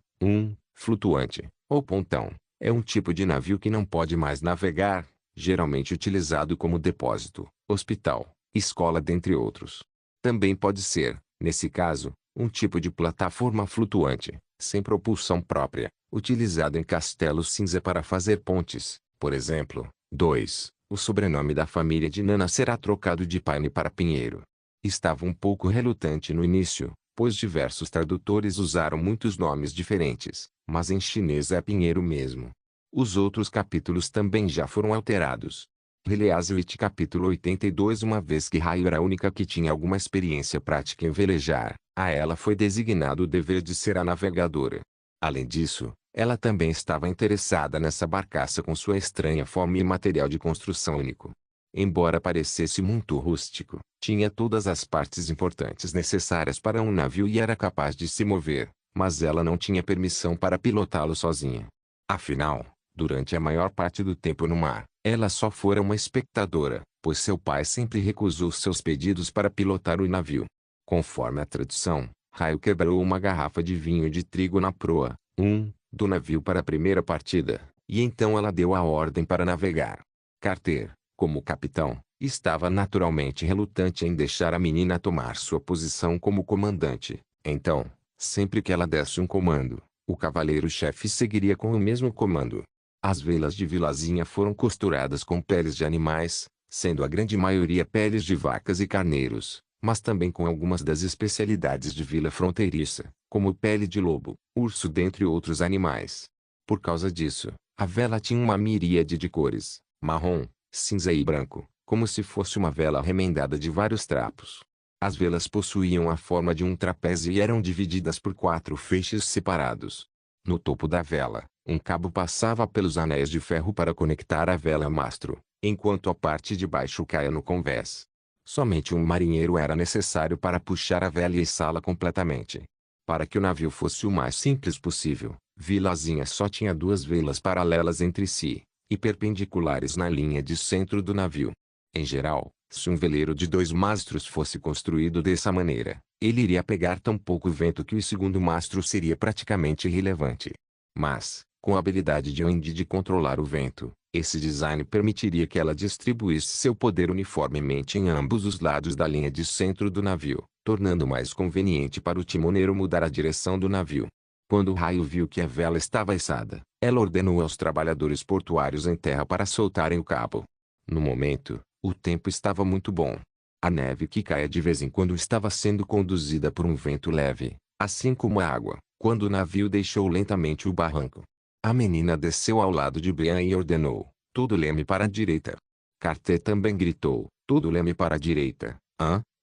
Flutuante, ou pontão, é um tipo de navio que não pode mais navegar, geralmente utilizado como depósito, hospital, escola dentre outros. Também pode ser, nesse caso, um tipo de plataforma flutuante, sem propulsão própria, utilizado em Castelo Cinza para fazer pontes, por exemplo. 2. O sobrenome da família de Nana será trocado de Paine para Pinheiro. Estava um pouco relutante no início, pois diversos tradutores usaram muitos nomes diferentes, mas em chinês é Pinheiro mesmo. Os outros capítulos também já foram alterados. Release capítulo 82. Uma vez que Raio era a única que tinha alguma experiência prática em velejar, a ela foi designado o dever de ser a navegadora. Além disso, ela também estava interessada nessa barcaça com sua estranha forma e material de construção único. Embora parecesse muito rústico, tinha todas as partes importantes necessárias para um navio e era capaz de se mover, mas ela não tinha permissão para pilotá-lo sozinha. Afinal, durante a maior parte do tempo no mar, ela só fora uma espectadora, pois seu pai sempre recusou seus pedidos para pilotar o navio. Conforme a tradição, Raio quebrou uma garrafa de vinho de trigo na proa, do navio para a primeira partida, e então ela deu a ordem para navegar. Carter, como capitão, estava naturalmente relutante em deixar a menina tomar sua posição como comandante. Então, sempre que ela desse um comando, o cavaleiro-chefe seguiria com o mesmo comando. As velas de Vilazinha foram costuradas com peles de animais, sendo a grande maioria peles de vacas e carneiros, mas também com algumas das especialidades de vila fronteiriça, como pele de lobo, urso dentre outros animais. Por causa disso, a vela tinha uma miríade de cores, marrom, cinza e branco, como se fosse uma vela remendada de vários trapos. As velas possuíam a forma de um trapézio e eram divididas por 4 feixes separados. No topo da vela, um cabo passava pelos anéis de ferro para conectar a vela ao mastro, enquanto a parte de baixo caía no convés. Somente um marinheiro era necessário para puxar a vela e içá-la completamente. Para que o navio fosse o mais simples possível, Vilazinha só tinha 2 velas paralelas entre si, e perpendiculares na linha de centro do navio. Em geral, se um veleiro de 2 mastros fosse construído dessa maneira, ele iria pegar tão pouco vento que o segundo mastro seria praticamente irrelevante. Mas, com a habilidade de Wendy de controlar o vento, esse design permitiria que ela distribuísse seu poder uniformemente em ambos os lados da linha de centro do navio, tornando mais conveniente para o timoneiro mudar a direção do navio. Quando o Raio viu que a vela estava içada, ela ordenou aos trabalhadores portuários em terra para soltarem o cabo. No momento, o tempo estava muito bom. A neve que caía de vez em quando estava sendo conduzida por um vento leve, assim como a água, quando o navio deixou lentamente o barranco. A menina desceu ao lado de Brian e ordenou: todo leme para a direita. Carter também gritou: todo leme para a direita.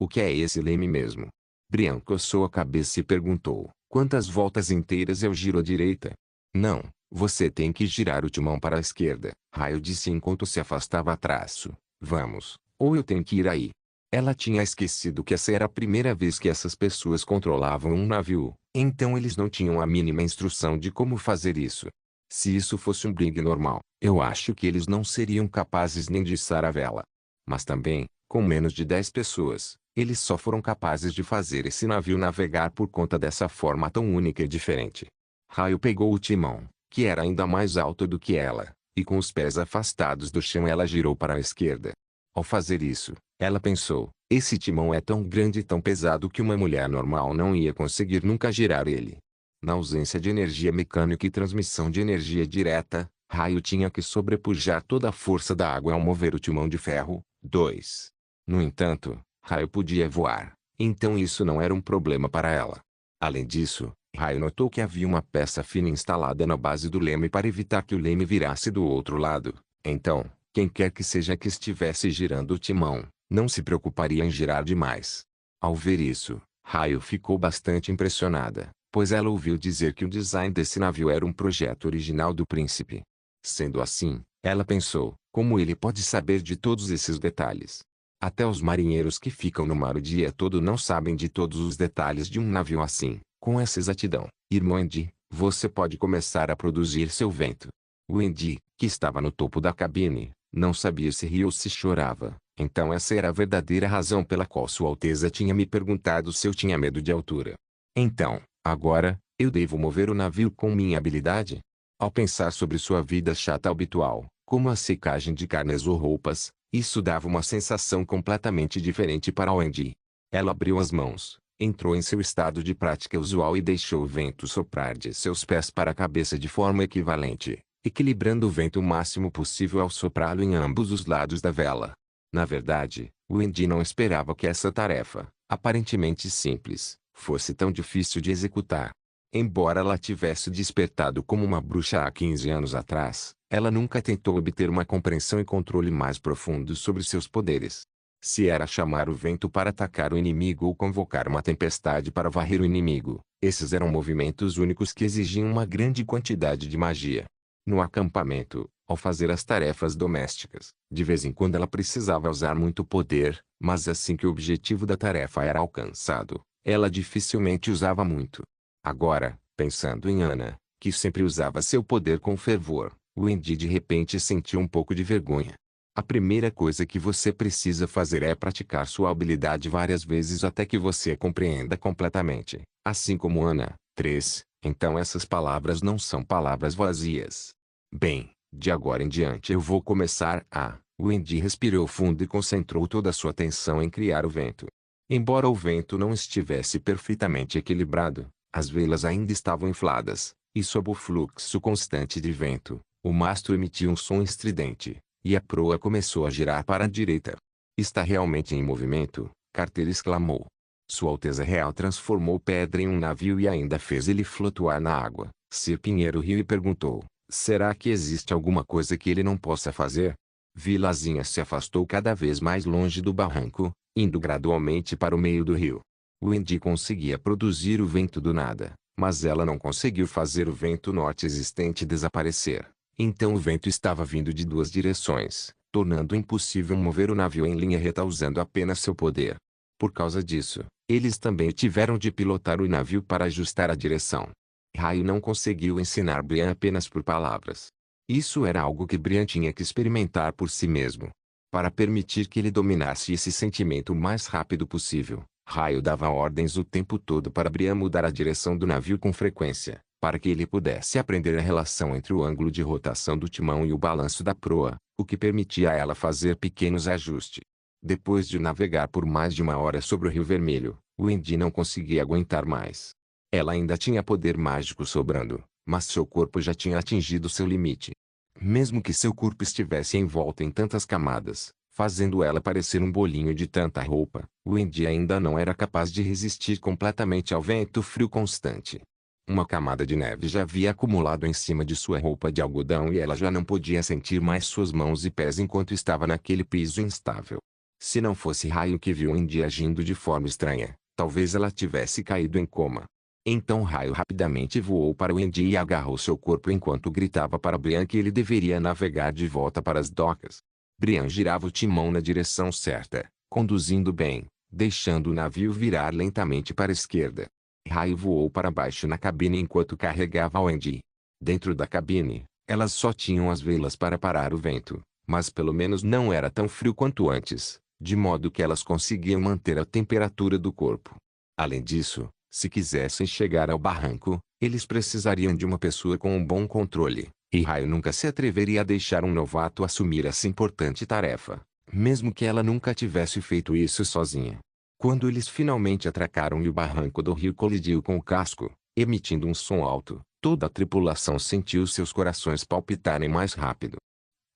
O que é esse leme mesmo? Brian coçou a cabeça e perguntou: quantas voltas inteiras eu giro à direita? Não, você tem que girar o timão para a esquerda, Raio disse enquanto se afastava atrás. Vamos, ou eu tenho que ir aí. Ela tinha esquecido que essa era a primeira vez que essas pessoas controlavam um navio, então eles não tinham a mínima instrução de como fazer isso. Se isso fosse um brig normal, eu acho que eles não seriam capazes nem de içar a vela. Mas também, com menos de 10 pessoas, eles só foram capazes de fazer esse navio navegar por conta dessa forma tão única e diferente. Raio pegou o timão, que era ainda mais alto do que ela, e com os pés afastados do chão ela girou para a esquerda. Ao fazer isso, ela pensou: esse timão é tão grande e tão pesado que uma mulher normal não ia conseguir nunca girar ele. Na ausência de energia mecânica e transmissão de energia direta, Raio tinha que sobrepujar toda a força da água ao mover o timão de ferro. 2. No entanto, Raio podia voar, então isso não era um problema para ela. Além disso, Raio notou que havia uma peça fina instalada na base do leme para evitar que o leme virasse do outro lado. Então, quem quer que seja que estivesse girando o timão, não se preocuparia em girar demais. Ao ver isso, Raio ficou bastante impressionada, pois ela ouviu dizer que o design desse navio era um projeto original do príncipe. Sendo assim, ela pensou: como ele pode saber de todos esses detalhes? Até os marinheiros que ficam no mar o dia todo não sabem de todos os detalhes de um navio assim, com essa exatidão. Irmã Wendy, você pode começar a produzir seu vento. Wendy, que estava no topo da cabine, não sabia se ria ou se chorava. Então essa era a verdadeira razão pela qual Sua Alteza tinha me perguntado se eu tinha medo de altura. Então, agora, eu devo mover o navio com minha habilidade? Ao pensar sobre sua vida chata habitual, como a secagem de carnes ou roupas, isso dava uma sensação completamente diferente para Wendy. Ela abriu as mãos, entrou em seu estado de prática usual e deixou o vento soprar de seus pés para a cabeça de forma equivalente, equilibrando o vento o máximo possível ao soprá-lo em ambos os lados da vela. Na verdade, Wendy não esperava que essa tarefa, aparentemente simples, fosse tão difícil de executar. Embora ela tivesse despertado como uma bruxa há 15 anos atrás, ela nunca tentou obter uma compreensão e controle mais profundo sobre seus poderes. Se era chamar o vento para atacar o inimigo ou convocar uma tempestade para varrer o inimigo, esses eram movimentos únicos que exigiam uma grande quantidade de magia. No acampamento, ao fazer as tarefas domésticas, de vez em quando ela precisava usar muito poder, mas assim que o objetivo da tarefa era alcançado, ela dificilmente usava muito. Agora, pensando em Anna, que sempre usava seu poder com fervor, Wendy de repente sentiu um pouco de vergonha. A primeira coisa que você precisa fazer é praticar sua habilidade várias vezes até que você a compreenda completamente, assim como Anna. 3. Então essas palavras não são palavras vazias. Bem, de agora em diante eu vou começar a... Wendy respirou fundo e concentrou toda a sua atenção em criar o vento. Embora o vento não estivesse perfeitamente equilibrado, as velas ainda estavam infladas, e sob o fluxo constante de vento, o mastro emitiu um som estridente, e a proa começou a girar para a direita. Está realmente em movimento, Carter exclamou. Sua Alteza Real transformou pedra em um navio e ainda fez ele flutuar na água. Sir Pinheiro riu e perguntou, será que existe alguma coisa que ele não possa fazer? Vilazinha se afastou cada vez mais longe do barranco, indo gradualmente para o meio do rio. Wendy conseguia produzir o vento do nada, mas ela não conseguiu fazer o vento norte existente desaparecer. Então o vento estava vindo de duas direções, tornando impossível mover o navio em linha reta usando apenas seu poder. Por causa disso, eles também tiveram de pilotar o navio para ajustar a direção. Raio não conseguiu ensinar Brian apenas por palavras. Isso era algo que Brian tinha que experimentar por si mesmo. Para permitir que ele dominasse esse sentimento o mais rápido possível, Raio dava ordens o tempo todo para Brian mudar a direção do navio com frequência, para que ele pudesse aprender a relação entre o ângulo de rotação do timão e o balanço da proa, o que permitia a ela fazer pequenos ajustes. Depois de navegar por mais de uma hora sobre o Rio Vermelho, Wendy não conseguia aguentar mais. Ela ainda tinha poder mágico sobrando, mas seu corpo já tinha atingido seu limite. Mesmo que seu corpo estivesse envolto em tantas camadas, fazendo ela parecer um bolinho de tanta roupa, Wendy ainda não era capaz de resistir completamente ao vento frio constante. Uma camada de neve já havia acumulado em cima de sua roupa de algodão e ela já não podia sentir mais suas mãos e pés enquanto estava naquele piso instável. Se não fosse Raio que viu Wendy agindo de forma estranha, talvez ela tivesse caído em coma. Então Raio rapidamente voou para Wendy e agarrou seu corpo enquanto gritava para Brian que ele deveria navegar de volta para as docas. Brian girava o timão na direção certa, conduzindo bem, deixando o navio virar lentamente para a esquerda. Raio voou para baixo na cabine enquanto carregava Wendy. Dentro da cabine, elas só tinham as velas para parar o vento, mas pelo menos não era tão frio quanto antes, de modo que elas conseguiam manter a temperatura do corpo. Além disso, se quisessem chegar ao barranco, eles precisariam de uma pessoa com um bom controle, e Raio nunca se atreveria a deixar um novato assumir essa importante tarefa, mesmo que ela nunca tivesse feito isso sozinha. Quando eles finalmente atracaram e o barranco do rio colidiu com o casco, emitindo um som alto, toda a tripulação sentiu seus corações palpitarem mais rápido.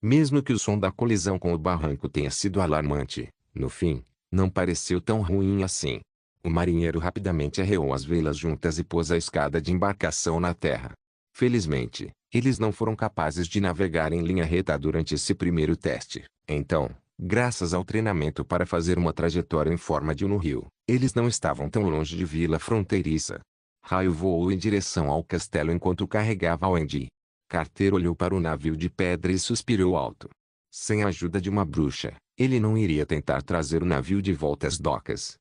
Mesmo que o som da colisão com o barranco tenha sido alarmante, no fim, não pareceu tão ruim assim. O marinheiro rapidamente arreou as velas juntas e pôs a escada de embarcação na terra. Felizmente, eles não foram capazes de navegar em linha reta durante esse primeiro teste. Então, graças ao treinamento para fazer uma trajetória em forma de U no rio, eles não estavam tão longe de vila fronteiriça. Raio voou em direção ao castelo enquanto carregava Wendy. Carter olhou para o navio de pedra e suspirou alto. Sem a ajuda de uma bruxa, ele não iria tentar trazer o navio de volta às docas.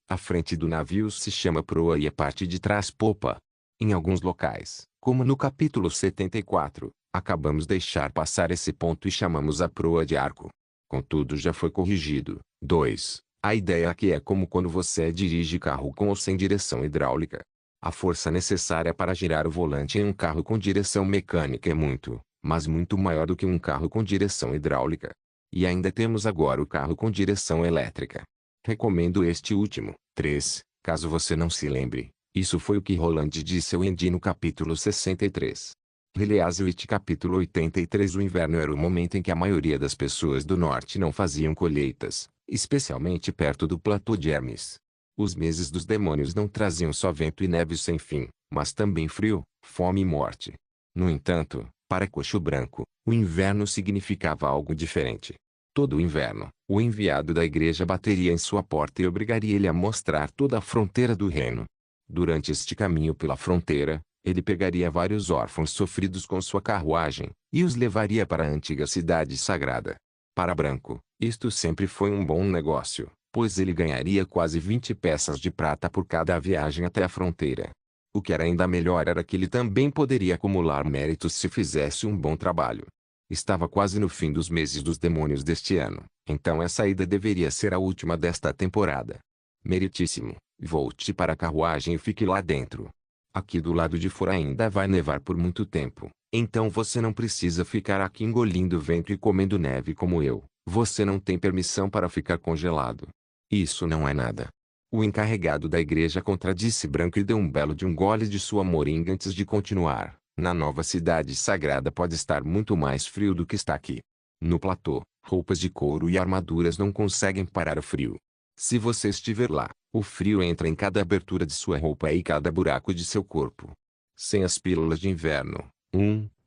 A frente do navio se chama proa e a parte de trás popa. Em alguns locais, como no capítulo 74, acabamos de deixar passar esse ponto e chamamos a proa de arco. Contudo já foi corrigido. 2. A ideia aqui é como quando você dirige carro com ou sem direção hidráulica. A força necessária para girar o volante em um carro com direção mecânica é muito, mas muito maior do que um carro com direção hidráulica. E ainda temos agora o carro com direção elétrica. Recomendo este último. 3. Caso você não se lembre, isso foi o que Roland disse ao Andy no capítulo 63. Reliazwit capítulo 83. O inverno era o momento em que a maioria das pessoas do norte não faziam colheitas, especialmente perto do platô de Hermes. Os meses dos demônios não traziam só vento e neve sem fim, mas também frio, fome e morte. No entanto, para Coxo Branco, o inverno significava algo diferente. Todo o inverno, o enviado da igreja bateria em sua porta e obrigaria ele a mostrar toda a fronteira do reino. Durante este caminho pela fronteira, ele pegaria vários órfãos sofridos com sua carruagem, e os levaria para a antiga cidade sagrada. Para Branco, isto sempre foi um bom negócio, pois ele ganharia quase 20 peças de prata por cada viagem até a fronteira. O que era ainda melhor era que ele também poderia acumular méritos se fizesse um bom trabalho. Estava quase no fim dos meses dos demônios deste ano, então essa ida deveria ser a última desta temporada. Meritíssimo, volte para a carruagem e fique lá dentro. Aqui do lado de fora ainda vai nevar por muito tempo, então você não precisa ficar aqui engolindo vento e comendo neve como eu. Você não tem permissão para ficar congelado. Isso não é nada. O encarregado da igreja contradisse Branco e deu um belo de um gole de sua moringa antes de continuar. Na nova cidade sagrada pode estar muito mais frio do que está aqui. No platô, roupas de couro e armaduras não conseguem parar o frio. Se você estiver lá, o frio entra em cada abertura de sua roupa e cada buraco de seu corpo. Sem as pílulas de inverno,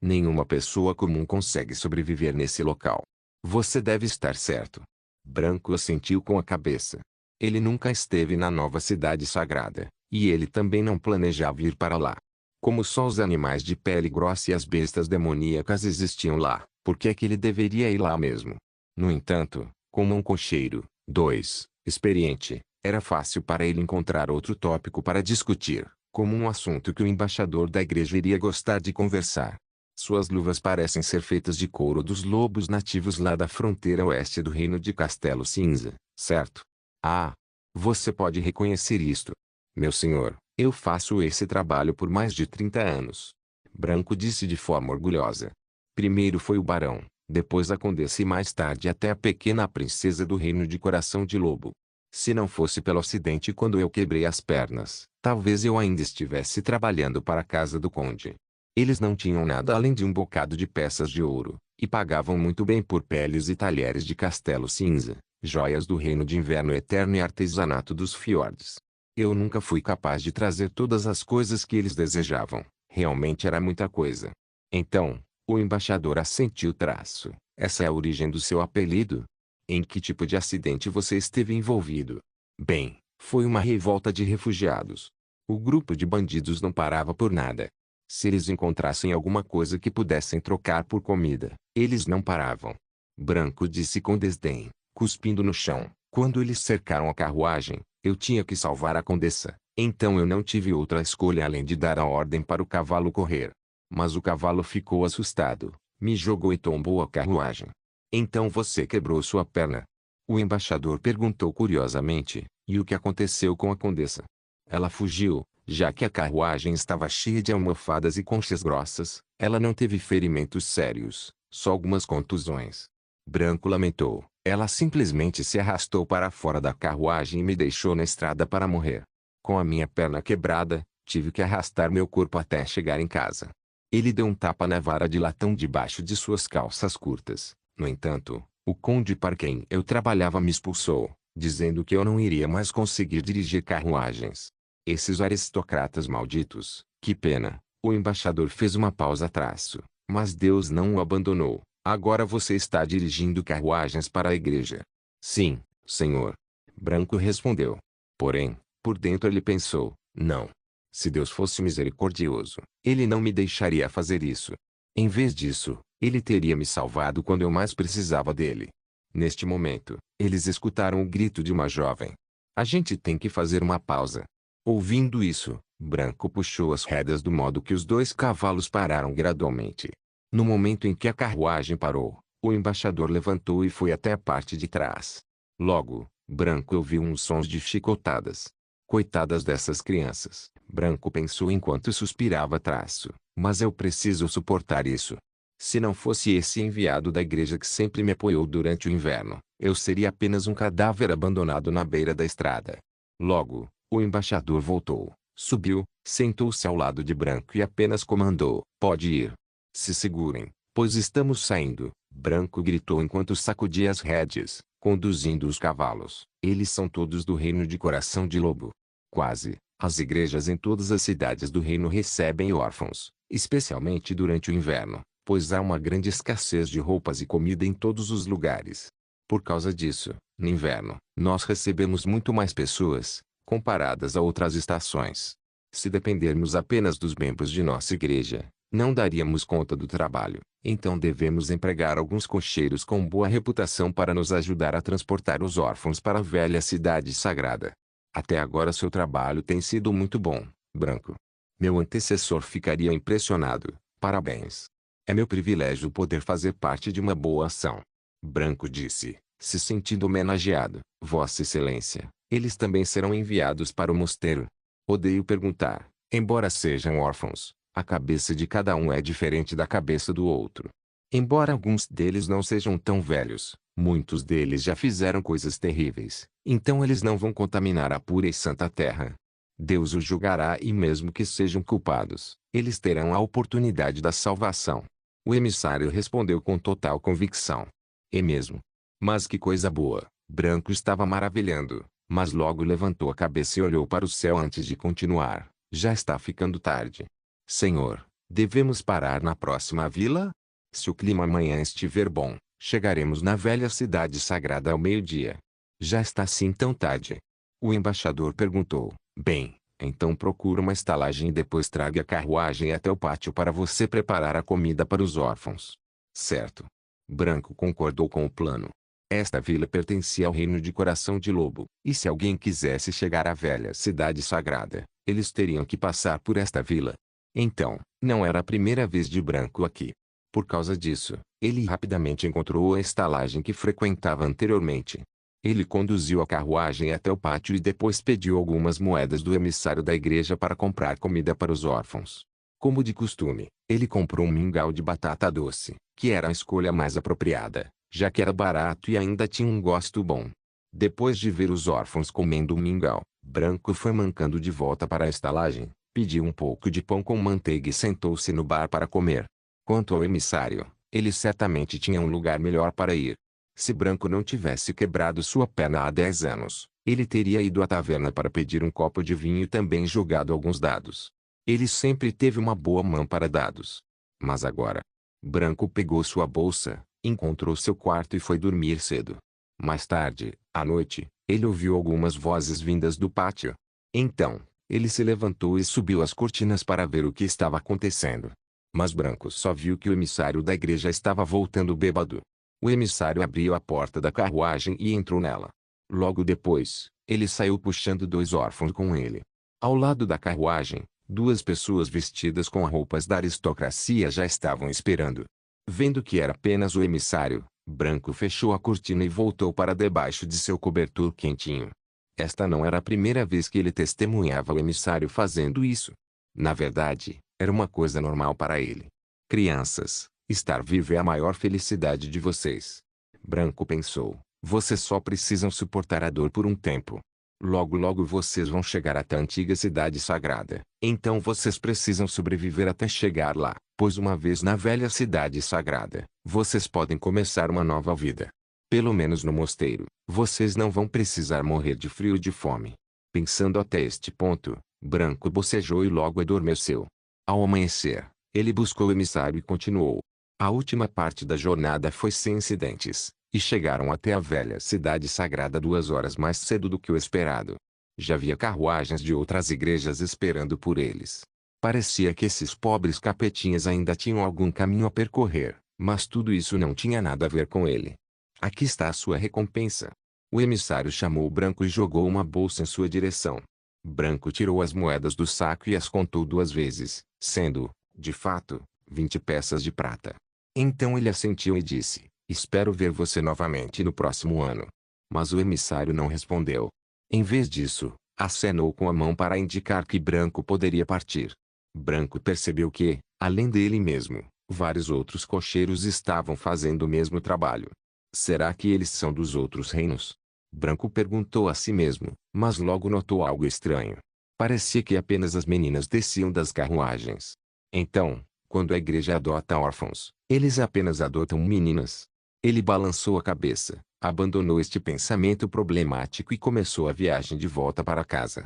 nenhuma pessoa comum consegue sobreviver nesse local. Você deve estar certo. Branco assentiu com a cabeça. Ele nunca esteve na nova cidade sagrada, e ele também não planejava ir para lá. Como só os animais de pele grossa e as bestas demoníacas existiam lá, por que é que ele deveria ir lá mesmo? No entanto, como um cocheiro, 2, experiente, era fácil para ele encontrar outro tópico para discutir, como um assunto que o embaixador da igreja iria gostar de conversar. Suas luvas parecem ser feitas de couro dos lobos nativos lá da fronteira oeste do reino de Castelo Cinza, certo? Ah! Você pode reconhecer isto. Meu senhor, eu faço esse trabalho por mais de 30 anos. Branco disse de forma orgulhosa. Primeiro foi o barão, depois a condessa e mais tarde até a pequena princesa do reino de Coração de Lobo. Se não fosse pelo acidente quando eu quebrei as pernas, talvez eu ainda estivesse trabalhando para a casa do conde. Eles não tinham nada além de um bocado de peças de ouro, e pagavam muito bem por peles e talheres de Castelo Cinza, joias do reino de inverno eterno e artesanato dos fiordes. Eu nunca fui capaz de trazer todas as coisas que eles desejavam, realmente era muita coisa. Então, o embaixador assentiu traço. Essa é a origem do seu apelido? Em que tipo de acidente você esteve envolvido? Bem, foi uma revolta de refugiados. O grupo de bandidos não parava por nada. Se eles encontrassem alguma coisa que pudessem trocar por comida, eles não paravam. Branco disse com desdém, cuspindo no chão. Quando eles cercaram a carruagem, eu tinha que salvar a condessa, então eu não tive outra escolha além de dar a ordem para o cavalo correr. Mas o cavalo ficou assustado, me jogou e tombou a carruagem. Então você quebrou sua perna? O embaixador perguntou curiosamente, e o que aconteceu com a condessa? Ela fugiu, já que a carruagem estava cheia de almofadas e conchas grossas, ela não teve ferimentos sérios, só algumas contusões. Branco lamentou, ela simplesmente se arrastou para fora da carruagem e me deixou na estrada para morrer. Com a minha perna quebrada, tive que arrastar meu corpo até chegar em casa. Ele deu um tapa na vara de latão debaixo de suas calças curtas. No entanto, o conde para quem eu trabalhava me expulsou, dizendo que eu não iria mais conseguir dirigir carruagens. Esses aristocratas malditos, que pena. O embaixador fez uma pausa traço, mas Deus não o abandonou. Agora você está dirigindo carruagens para a igreja. Sim, senhor. Branco respondeu. Porém, por dentro ele pensou, não. Se Deus fosse misericordioso, ele não me deixaria fazer isso. Em vez disso, ele teria me salvado quando eu mais precisava dele. Neste momento, eles escutaram o grito de uma jovem. A gente tem que fazer uma pausa. Ouvindo isso, Branco puxou as rédeas do modo que os dois cavalos pararam gradualmente. No momento em que a carruagem parou, O embaixador levantou e foi até a parte de trás. Logo, Branco ouviu uns sons de chicotadas. Coitadas dessas crianças, Branco pensou enquanto suspirava traço, mas eu preciso suportar isso. Se não fosse esse enviado da igreja que sempre me apoiou durante o inverno, eu seria apenas um cadáver abandonado na beira da estrada. Logo, o embaixador voltou, subiu, sentou-se ao lado de Branco e apenas comandou: pode ir. Se segurem, pois estamos saindo, Branco gritou enquanto sacudia as rédeas, conduzindo os cavalos. Eles são todos do reino de Coração de Lobo. Quase, as igrejas em todas as cidades do reino recebem órfãos, especialmente durante o inverno, pois há uma grande escassez de roupas e comida em todos os lugares. Por causa disso, no inverno, nós recebemos muito mais pessoas, comparadas a outras estações. Se dependermos apenas dos membros de nossa igreja, não daríamos conta do trabalho, então devemos empregar alguns cocheiros com boa reputação para nos ajudar a transportar os órfãos para a velha cidade sagrada. Até agora seu trabalho tem sido muito bom, Branco. Meu antecessor ficaria impressionado. Parabéns. É meu privilégio poder fazer parte de uma boa ação. Branco disse, se sentindo homenageado. Vossa Excelência, eles também serão enviados para o mosteiro. Odeio perguntar, embora sejam órfãos, a cabeça de cada um é diferente da cabeça do outro. Embora alguns deles não sejam tão velhos, muitos deles já fizeram coisas terríveis, então eles não vão contaminar a pura e santa terra. Deus os julgará e mesmo que sejam culpados, eles terão a oportunidade da salvação. O emissário respondeu com total convicção. É mesmo. Mas que coisa boa, Branco estava maravilhando, mas logo levantou a cabeça e olhou para o céu antes de continuar. Já está ficando tarde. Senhor, devemos parar na próxima vila? Se o clima amanhã estiver bom, chegaremos na velha cidade sagrada ao meio-dia. Já está assim tão tarde? O embaixador perguntou. Bem, então procure uma estalagem e depois traga a carruagem até o pátio para você preparar a comida para os órfãos. Certo. Branco concordou com o plano. Esta vila pertencia ao reino de Coração de Lobo, e se alguém quisesse chegar à velha cidade sagrada, eles teriam que passar por esta vila. Então, não era a primeira vez de Branco aqui. Por causa disso, ele rapidamente encontrou a estalagem que frequentava anteriormente. Ele conduziu a carruagem até o pátio e depois pediu algumas moedas do emissário da igreja para comprar comida para os órfãos. Como de costume, ele comprou um mingau de batata doce, que era a escolha mais apropriada, já que era barato e ainda tinha um gosto bom. Depois de ver os órfãos comendo o mingau, Branco foi mancando de volta para a estalagem, pediu um pouco de pão com manteiga e sentou-se no bar para comer. Quanto ao emissário, ele certamente tinha um lugar melhor para ir. Se Branco não tivesse quebrado sua perna há 10 anos, ele teria ido à taverna para pedir um copo de vinho e também jogado alguns dados. Ele sempre teve uma boa mão para dados. Mas agora, Branco pegou sua bolsa, encontrou seu quarto e foi dormir cedo. Mais tarde, à noite, ele ouviu algumas vozes vindas do pátio. Então, ele se levantou e subiu as cortinas para ver o que estava acontecendo. Mas Branco só viu que o emissário da igreja estava voltando bêbado. O emissário abriu a porta da carruagem e entrou nela. Logo depois, ele saiu puxando 2 órfãos com ele. Ao lado da carruagem, 2 pessoas vestidas com roupas da aristocracia já estavam esperando. Vendo que era apenas o emissário, Branco fechou a cortina e voltou para debaixo de seu cobertor quentinho. Esta não era a primeira vez que ele testemunhava o emissário fazendo isso. Na verdade, era uma coisa normal para ele. Crianças, estar vivo é a maior felicidade de vocês. Branco pensou, vocês só precisam suportar a dor por um tempo. Logo logo vocês vão chegar até a antiga cidade sagrada. Então vocês precisam sobreviver até chegar lá, pois uma vez na velha cidade sagrada, vocês podem começar uma nova vida. Pelo menos no mosteiro, vocês não vão precisar morrer de frio e de fome. Pensando até este ponto, Branco bocejou e logo adormeceu. Ao amanhecer, ele buscou o emissário e continuou. A última parte da jornada foi sem incidentes, e chegaram até a velha cidade sagrada 2 horas mais cedo do que o esperado. Já havia carruagens de outras igrejas esperando por eles. Parecia que esses pobres capetinhas ainda tinham algum caminho a percorrer, mas tudo isso não tinha nada a ver com ele. Aqui está a sua recompensa. O emissário chamou o Branco e jogou uma bolsa em sua direção. Branco tirou as moedas do saco e as contou 2 vezes, sendo, de fato, 20 peças de prata. Então ele assentiu e disse, Espero ver você novamente no próximo ano. Mas o emissário não respondeu. Em vez disso, acenou com a mão para indicar que Branco poderia partir. Branco percebeu que, além dele mesmo, vários outros cocheiros estavam fazendo o mesmo trabalho. Será que eles são dos outros reinos? Branco perguntou a si mesmo, mas logo notou algo estranho. Parecia que apenas as meninas desciam das carruagens. Então, quando a igreja adota órfãos, eles apenas adotam meninas. Ele balançou a cabeça, abandonou este pensamento problemático e começou a viagem de volta para casa.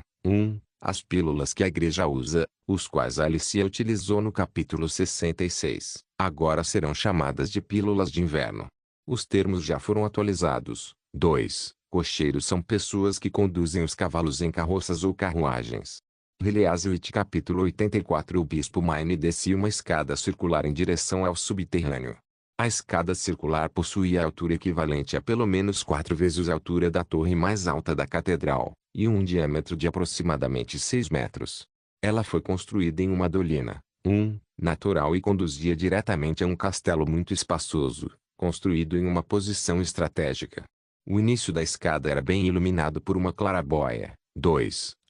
As pílulas que a igreja usa, os quais Alicia utilizou no capítulo 66, agora serão chamadas de pílulas de inverno. Os termos já foram atualizados. 2. Cocheiros são pessoas que conduzem os cavalos em carroças ou carruagens. Heleazwit capítulo 84. O bispo Maine descia uma escada circular em direção ao subterrâneo. A escada circular possuía altura equivalente a pelo menos 4 vezes a altura da torre mais alta da catedral, e um diâmetro de aproximadamente 6 metros. Ela foi construída em uma dolina, natural e conduzia diretamente a um castelo muito espaçoso, construído em uma posição estratégica. O início da escada era bem iluminado por uma claraboia,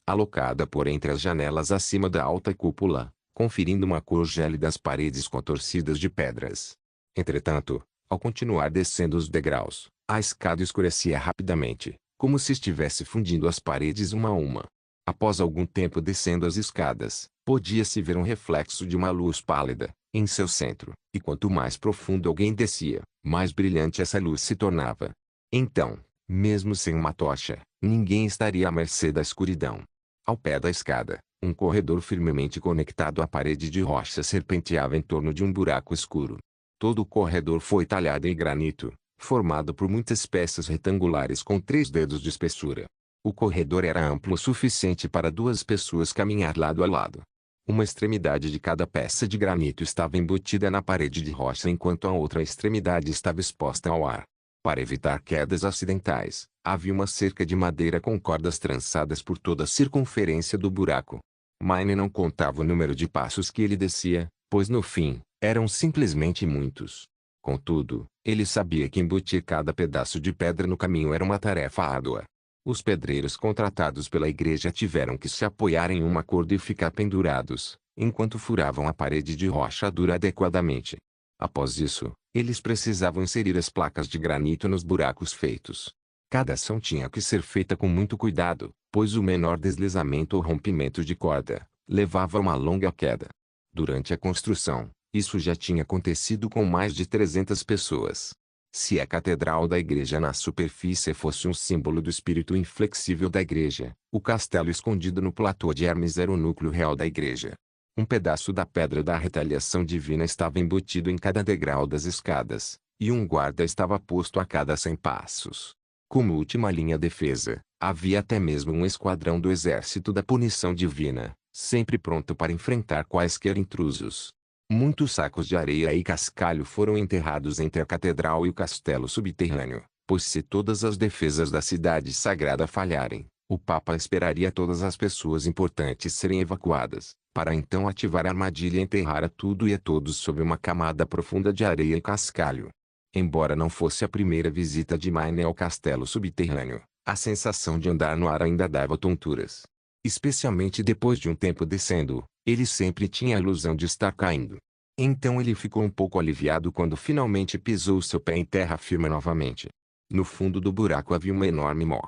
alocada por entre as janelas acima da alta cúpula, conferindo uma cor gélida às paredes contorcidas de pedras. Entretanto, ao continuar descendo os degraus, a escada escurecia rapidamente, como se estivesse fundindo as paredes uma a uma. Após algum tempo descendo as escadas, podia-se ver um reflexo de uma luz pálida, em seu centro, e quanto mais profundo alguém descia, mais brilhante essa luz se tornava. Então, mesmo sem uma tocha, ninguém estaria à mercê da escuridão. Ao pé da escada, um corredor firmemente conectado à parede de rocha serpenteava em torno de um buraco escuro. Todo o corredor foi talhado em granito, formado por muitas peças retangulares com 3 dedos de espessura. O corredor era amplo o suficiente para 2 pessoas caminhar lado a lado. Uma extremidade de cada peça de granito estava embutida na parede de rocha enquanto a outra extremidade estava exposta ao ar. Para evitar quedas acidentais, havia uma cerca de madeira com cordas trançadas por toda a circunferência do buraco. Maine não contava o número de passos que ele descia, pois no fim, eram simplesmente muitos. Contudo, ele sabia que embutir cada pedaço de pedra no caminho era uma tarefa árdua. Os pedreiros contratados pela igreja tiveram que se apoiar em uma corda e ficar pendurados, enquanto furavam a parede de rocha dura adequadamente. Após isso, eles precisavam inserir as placas de granito nos buracos feitos. Cada ação tinha que ser feita com muito cuidado, pois o menor deslizamento ou rompimento de corda levava a uma longa queda. Durante a construção, isso já tinha acontecido com mais de 300 pessoas. Se a catedral da igreja na superfície fosse um símbolo do espírito inflexível da igreja, o castelo escondido no platô de Hermes era o núcleo real da igreja. Um pedaço da pedra da retaliação divina estava embutido em cada degrau das escadas, e um guarda estava posto a cada 100 passos. Como última linha defesa, havia até mesmo um esquadrão do exército da punição divina, sempre pronto para enfrentar quaisquer intrusos. Muitos sacos de areia e cascalho foram enterrados entre a catedral e o castelo subterrâneo, pois se todas as defesas da cidade sagrada falharem, o Papa esperaria todas as pessoas importantes serem evacuadas, para então ativar a armadilha e enterrar a tudo e a todos sob uma camada profunda de areia e cascalho. Embora não fosse a primeira visita de Maine ao castelo subterrâneo, a sensação de andar no ar ainda dava tonturas. Especialmente depois de um tempo descendo, ele sempre tinha a ilusão de estar caindo. Então ele ficou um pouco aliviado quando finalmente pisou seu pé em terra firme novamente. No fundo do buraco havia uma enorme mó,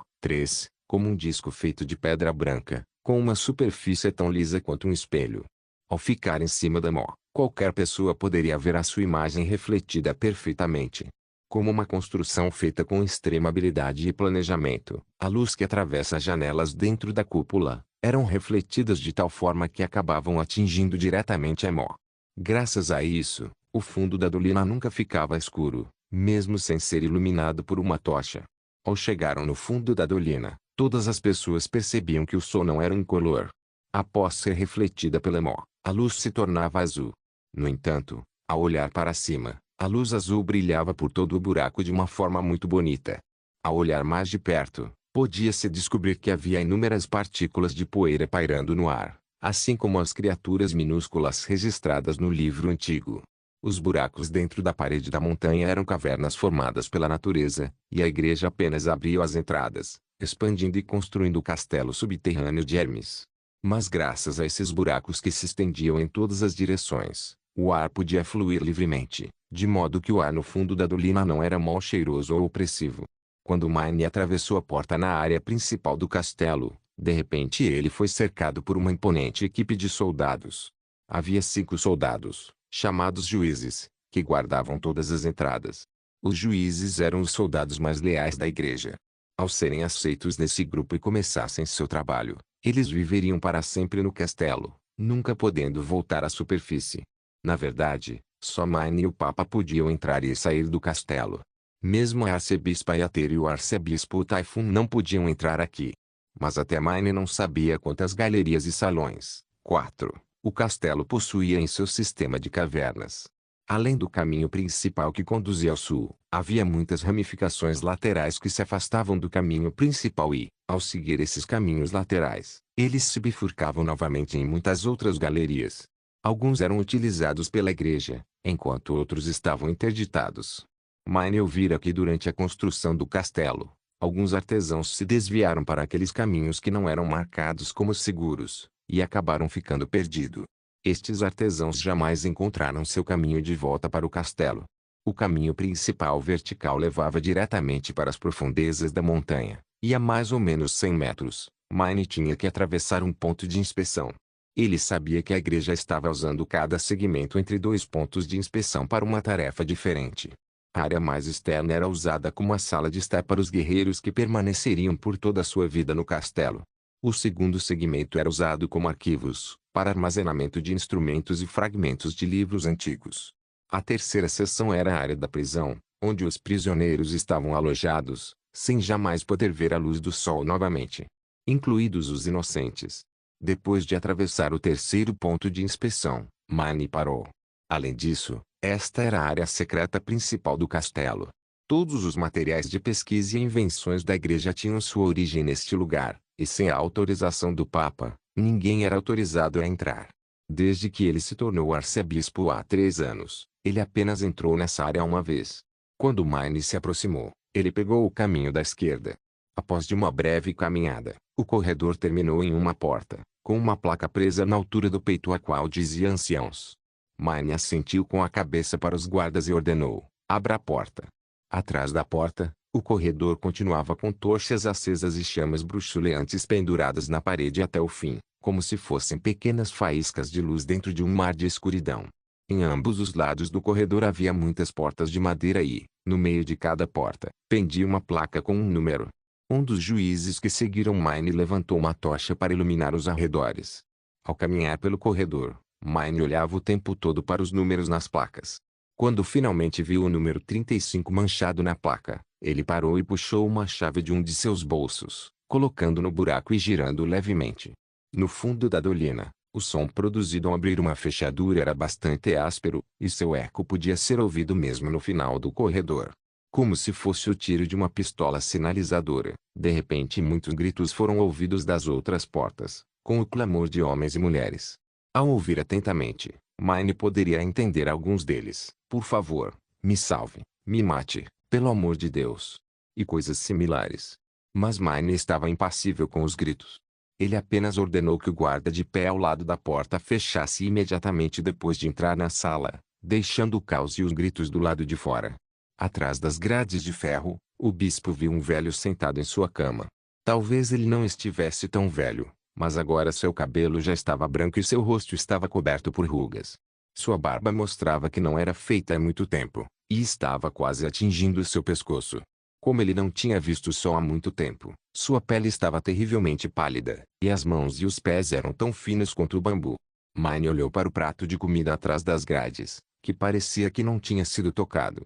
como um disco feito de pedra branca, com uma superfície tão lisa quanto um espelho. Ao ficar em cima da mó, qualquer pessoa poderia ver a sua imagem refletida perfeitamente. Como uma construção feita com extrema habilidade e planejamento, a luz que atravessa as janelas dentro da cúpula, eram refletidas de tal forma que acabavam atingindo diretamente a mó. Graças a isso, o fundo da dolina nunca ficava escuro, mesmo sem ser iluminado por uma tocha. Ao chegaram no fundo da dolina, todas as pessoas percebiam que o sol não era incolor. Após ser refletida pela mó, a luz se tornava azul. No entanto, ao olhar para cima, a luz azul brilhava por todo o buraco de uma forma muito bonita. Ao olhar mais de perto, podia-se descobrir que havia inúmeras partículas de poeira pairando no ar, assim como as criaturas minúsculas registradas no livro antigo. Os buracos dentro da parede da montanha eram cavernas formadas pela natureza, e a igreja apenas abriu as entradas, expandindo e construindo o castelo subterrâneo de Hermes. Mas graças a esses buracos que se estendiam em todas as direções, o ar podia fluir livremente, de modo que o ar no fundo da dolina não era mal cheiroso ou opressivo. Quando Mine atravessou a porta na área principal do castelo, de repente ele foi cercado por uma imponente equipe de soldados. Havia 5 soldados, chamados juízes, que guardavam todas as entradas. Os juízes eram os soldados mais leais da igreja. Ao serem aceitos nesse grupo e começassem seu trabalho, eles viveriam para sempre no castelo, nunca podendo voltar à superfície. Na verdade, só Mine e o Papa podiam entrar e sair do castelo. Mesmo a arcebispa Yater e o arcebispo Typhon não podiam entrar aqui. Mas até Mine não sabia quantas galerias e salões. 4. O castelo possuía em seu sistema de cavernas. Além do caminho principal que conduzia ao sul, havia muitas ramificações laterais que se afastavam do caminho principal e, ao seguir esses caminhos laterais, eles se bifurcavam novamente em muitas outras galerias. Alguns eram utilizados pela igreja, enquanto outros estavam interditados. Mine ouvira que durante a construção do castelo, alguns artesãos se desviaram para aqueles caminhos que não eram marcados como seguros, e acabaram ficando perdidos. Estes artesãos jamais encontraram seu caminho de volta para o castelo. O caminho principal vertical levava diretamente para as profundezas da montanha, e a mais ou menos 100 metros, Mine tinha que atravessar um ponto de inspeção. Ele sabia que a igreja estava usando cada segmento entre 2 pontos de inspeção para uma tarefa diferente. A área mais externa era usada como a sala de estar para os guerreiros que permaneceriam por toda a sua vida no castelo. O segundo segmento era usado como arquivos, para armazenamento de instrumentos e fragmentos de livros antigos. A terceira seção era a área da prisão, onde os prisioneiros estavam alojados, sem jamais poder ver a luz do sol novamente, incluídos os inocentes. Depois de atravessar o terceiro ponto de inspeção, Mine parou. Além disso, esta era a área secreta principal do castelo. Todos os materiais de pesquisa e invenções da igreja tinham sua origem neste lugar, e sem a autorização do Papa, ninguém era autorizado a entrar. Desde que ele se tornou arcebispo há 3 anos, ele apenas entrou nessa área uma vez. Quando Mine se aproximou, ele pegou o caminho da esquerda. Após de uma breve caminhada, o corredor terminou em uma porta, com uma placa presa na altura do peito a qual dizia anciãos. Mine assentiu com a cabeça para os guardas e ordenou: abra a porta. Atrás da porta, o corredor continuava com tochas acesas e chamas bruxuleantes penduradas na parede até o fim, como se fossem pequenas faíscas de luz dentro de um mar de escuridão. Em ambos os lados do corredor havia muitas portas de madeira e, no meio de cada porta, pendia uma placa com um número. Um dos juízes que seguiram Mine levantou uma tocha para iluminar os arredores. Ao caminhar pelo corredor, Mine olhava o tempo todo para os números nas placas. Quando finalmente viu o número 35 manchado na placa, ele parou e puxou uma chave de um de seus bolsos, colocando no buraco e girando levemente. No fundo da dolina, o som produzido ao abrir uma fechadura era bastante áspero, e seu eco podia ser ouvido mesmo no final do corredor. Como se fosse o tiro de uma pistola sinalizadora, de repente muitos gritos foram ouvidos das outras portas, com o clamor de homens e mulheres. Ao ouvir atentamente, Mine poderia entender alguns deles: por favor, me salve, me mate, pelo amor de Deus, e coisas similares. Mas Mine estava impassível com os gritos. Ele apenas ordenou que o guarda de pé ao lado da porta fechasse imediatamente depois de entrar na sala, deixando o caos e os gritos do lado de fora. Atrás das grades de ferro, o bispo viu um velho sentado em sua cama. Talvez ele não estivesse tão velho, mas agora seu cabelo já estava branco e seu rosto estava coberto por rugas. Sua barba mostrava que não era feita há muito tempo, e estava quase atingindo seu pescoço. Como ele não tinha visto o sol há muito tempo, sua pele estava terrivelmente pálida, e as mãos e os pés eram tão finos quanto o bambu. Mine olhou para o prato de comida atrás das grades, que parecia que não tinha sido tocado.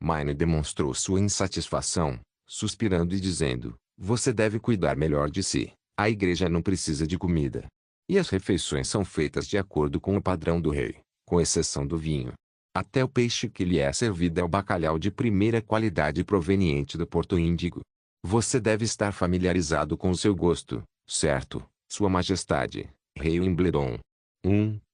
Mine demonstrou sua insatisfação, suspirando e dizendo: você deve cuidar melhor de si. A igreja não precisa de comida. E as refeições são feitas de acordo com o padrão do rei, com exceção do vinho. Até o peixe que lhe é servido é o bacalhau de primeira qualidade proveniente do Porto Índico. Você deve estar familiarizado com o seu gosto, certo, Sua Majestade, Rei Wimbledon?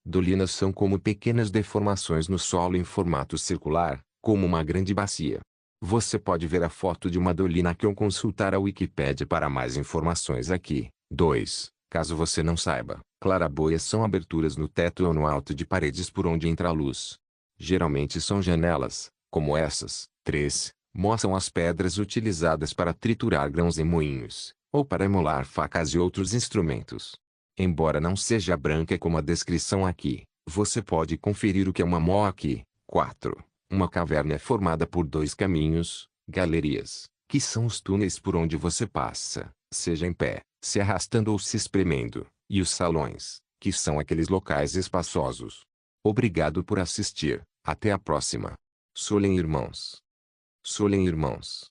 Dolinas são como pequenas deformações no solo em formato circular, como uma grande bacia. Você pode ver a foto de uma dolina aqui ou consultar a Wikipédia para mais informações aqui. 2. Caso você não saiba, claraboias são aberturas no teto ou no alto de paredes por onde entra a luz. Geralmente são janelas, como essas. 3. Mostram as pedras utilizadas para triturar grãos em moinhos, ou para emular facas e outros instrumentos. Embora não seja branca como a descrição aqui, você pode conferir o que é uma moa aqui. 4. Uma caverna é formada por dois caminhos, galerias, que são os túneis por onde você passa, seja em pé, se arrastando ou se espremendo, e os salões, que são aqueles locais espaçosos. Obrigado por assistir, até a próxima. Solem irmãos. Solem irmãos.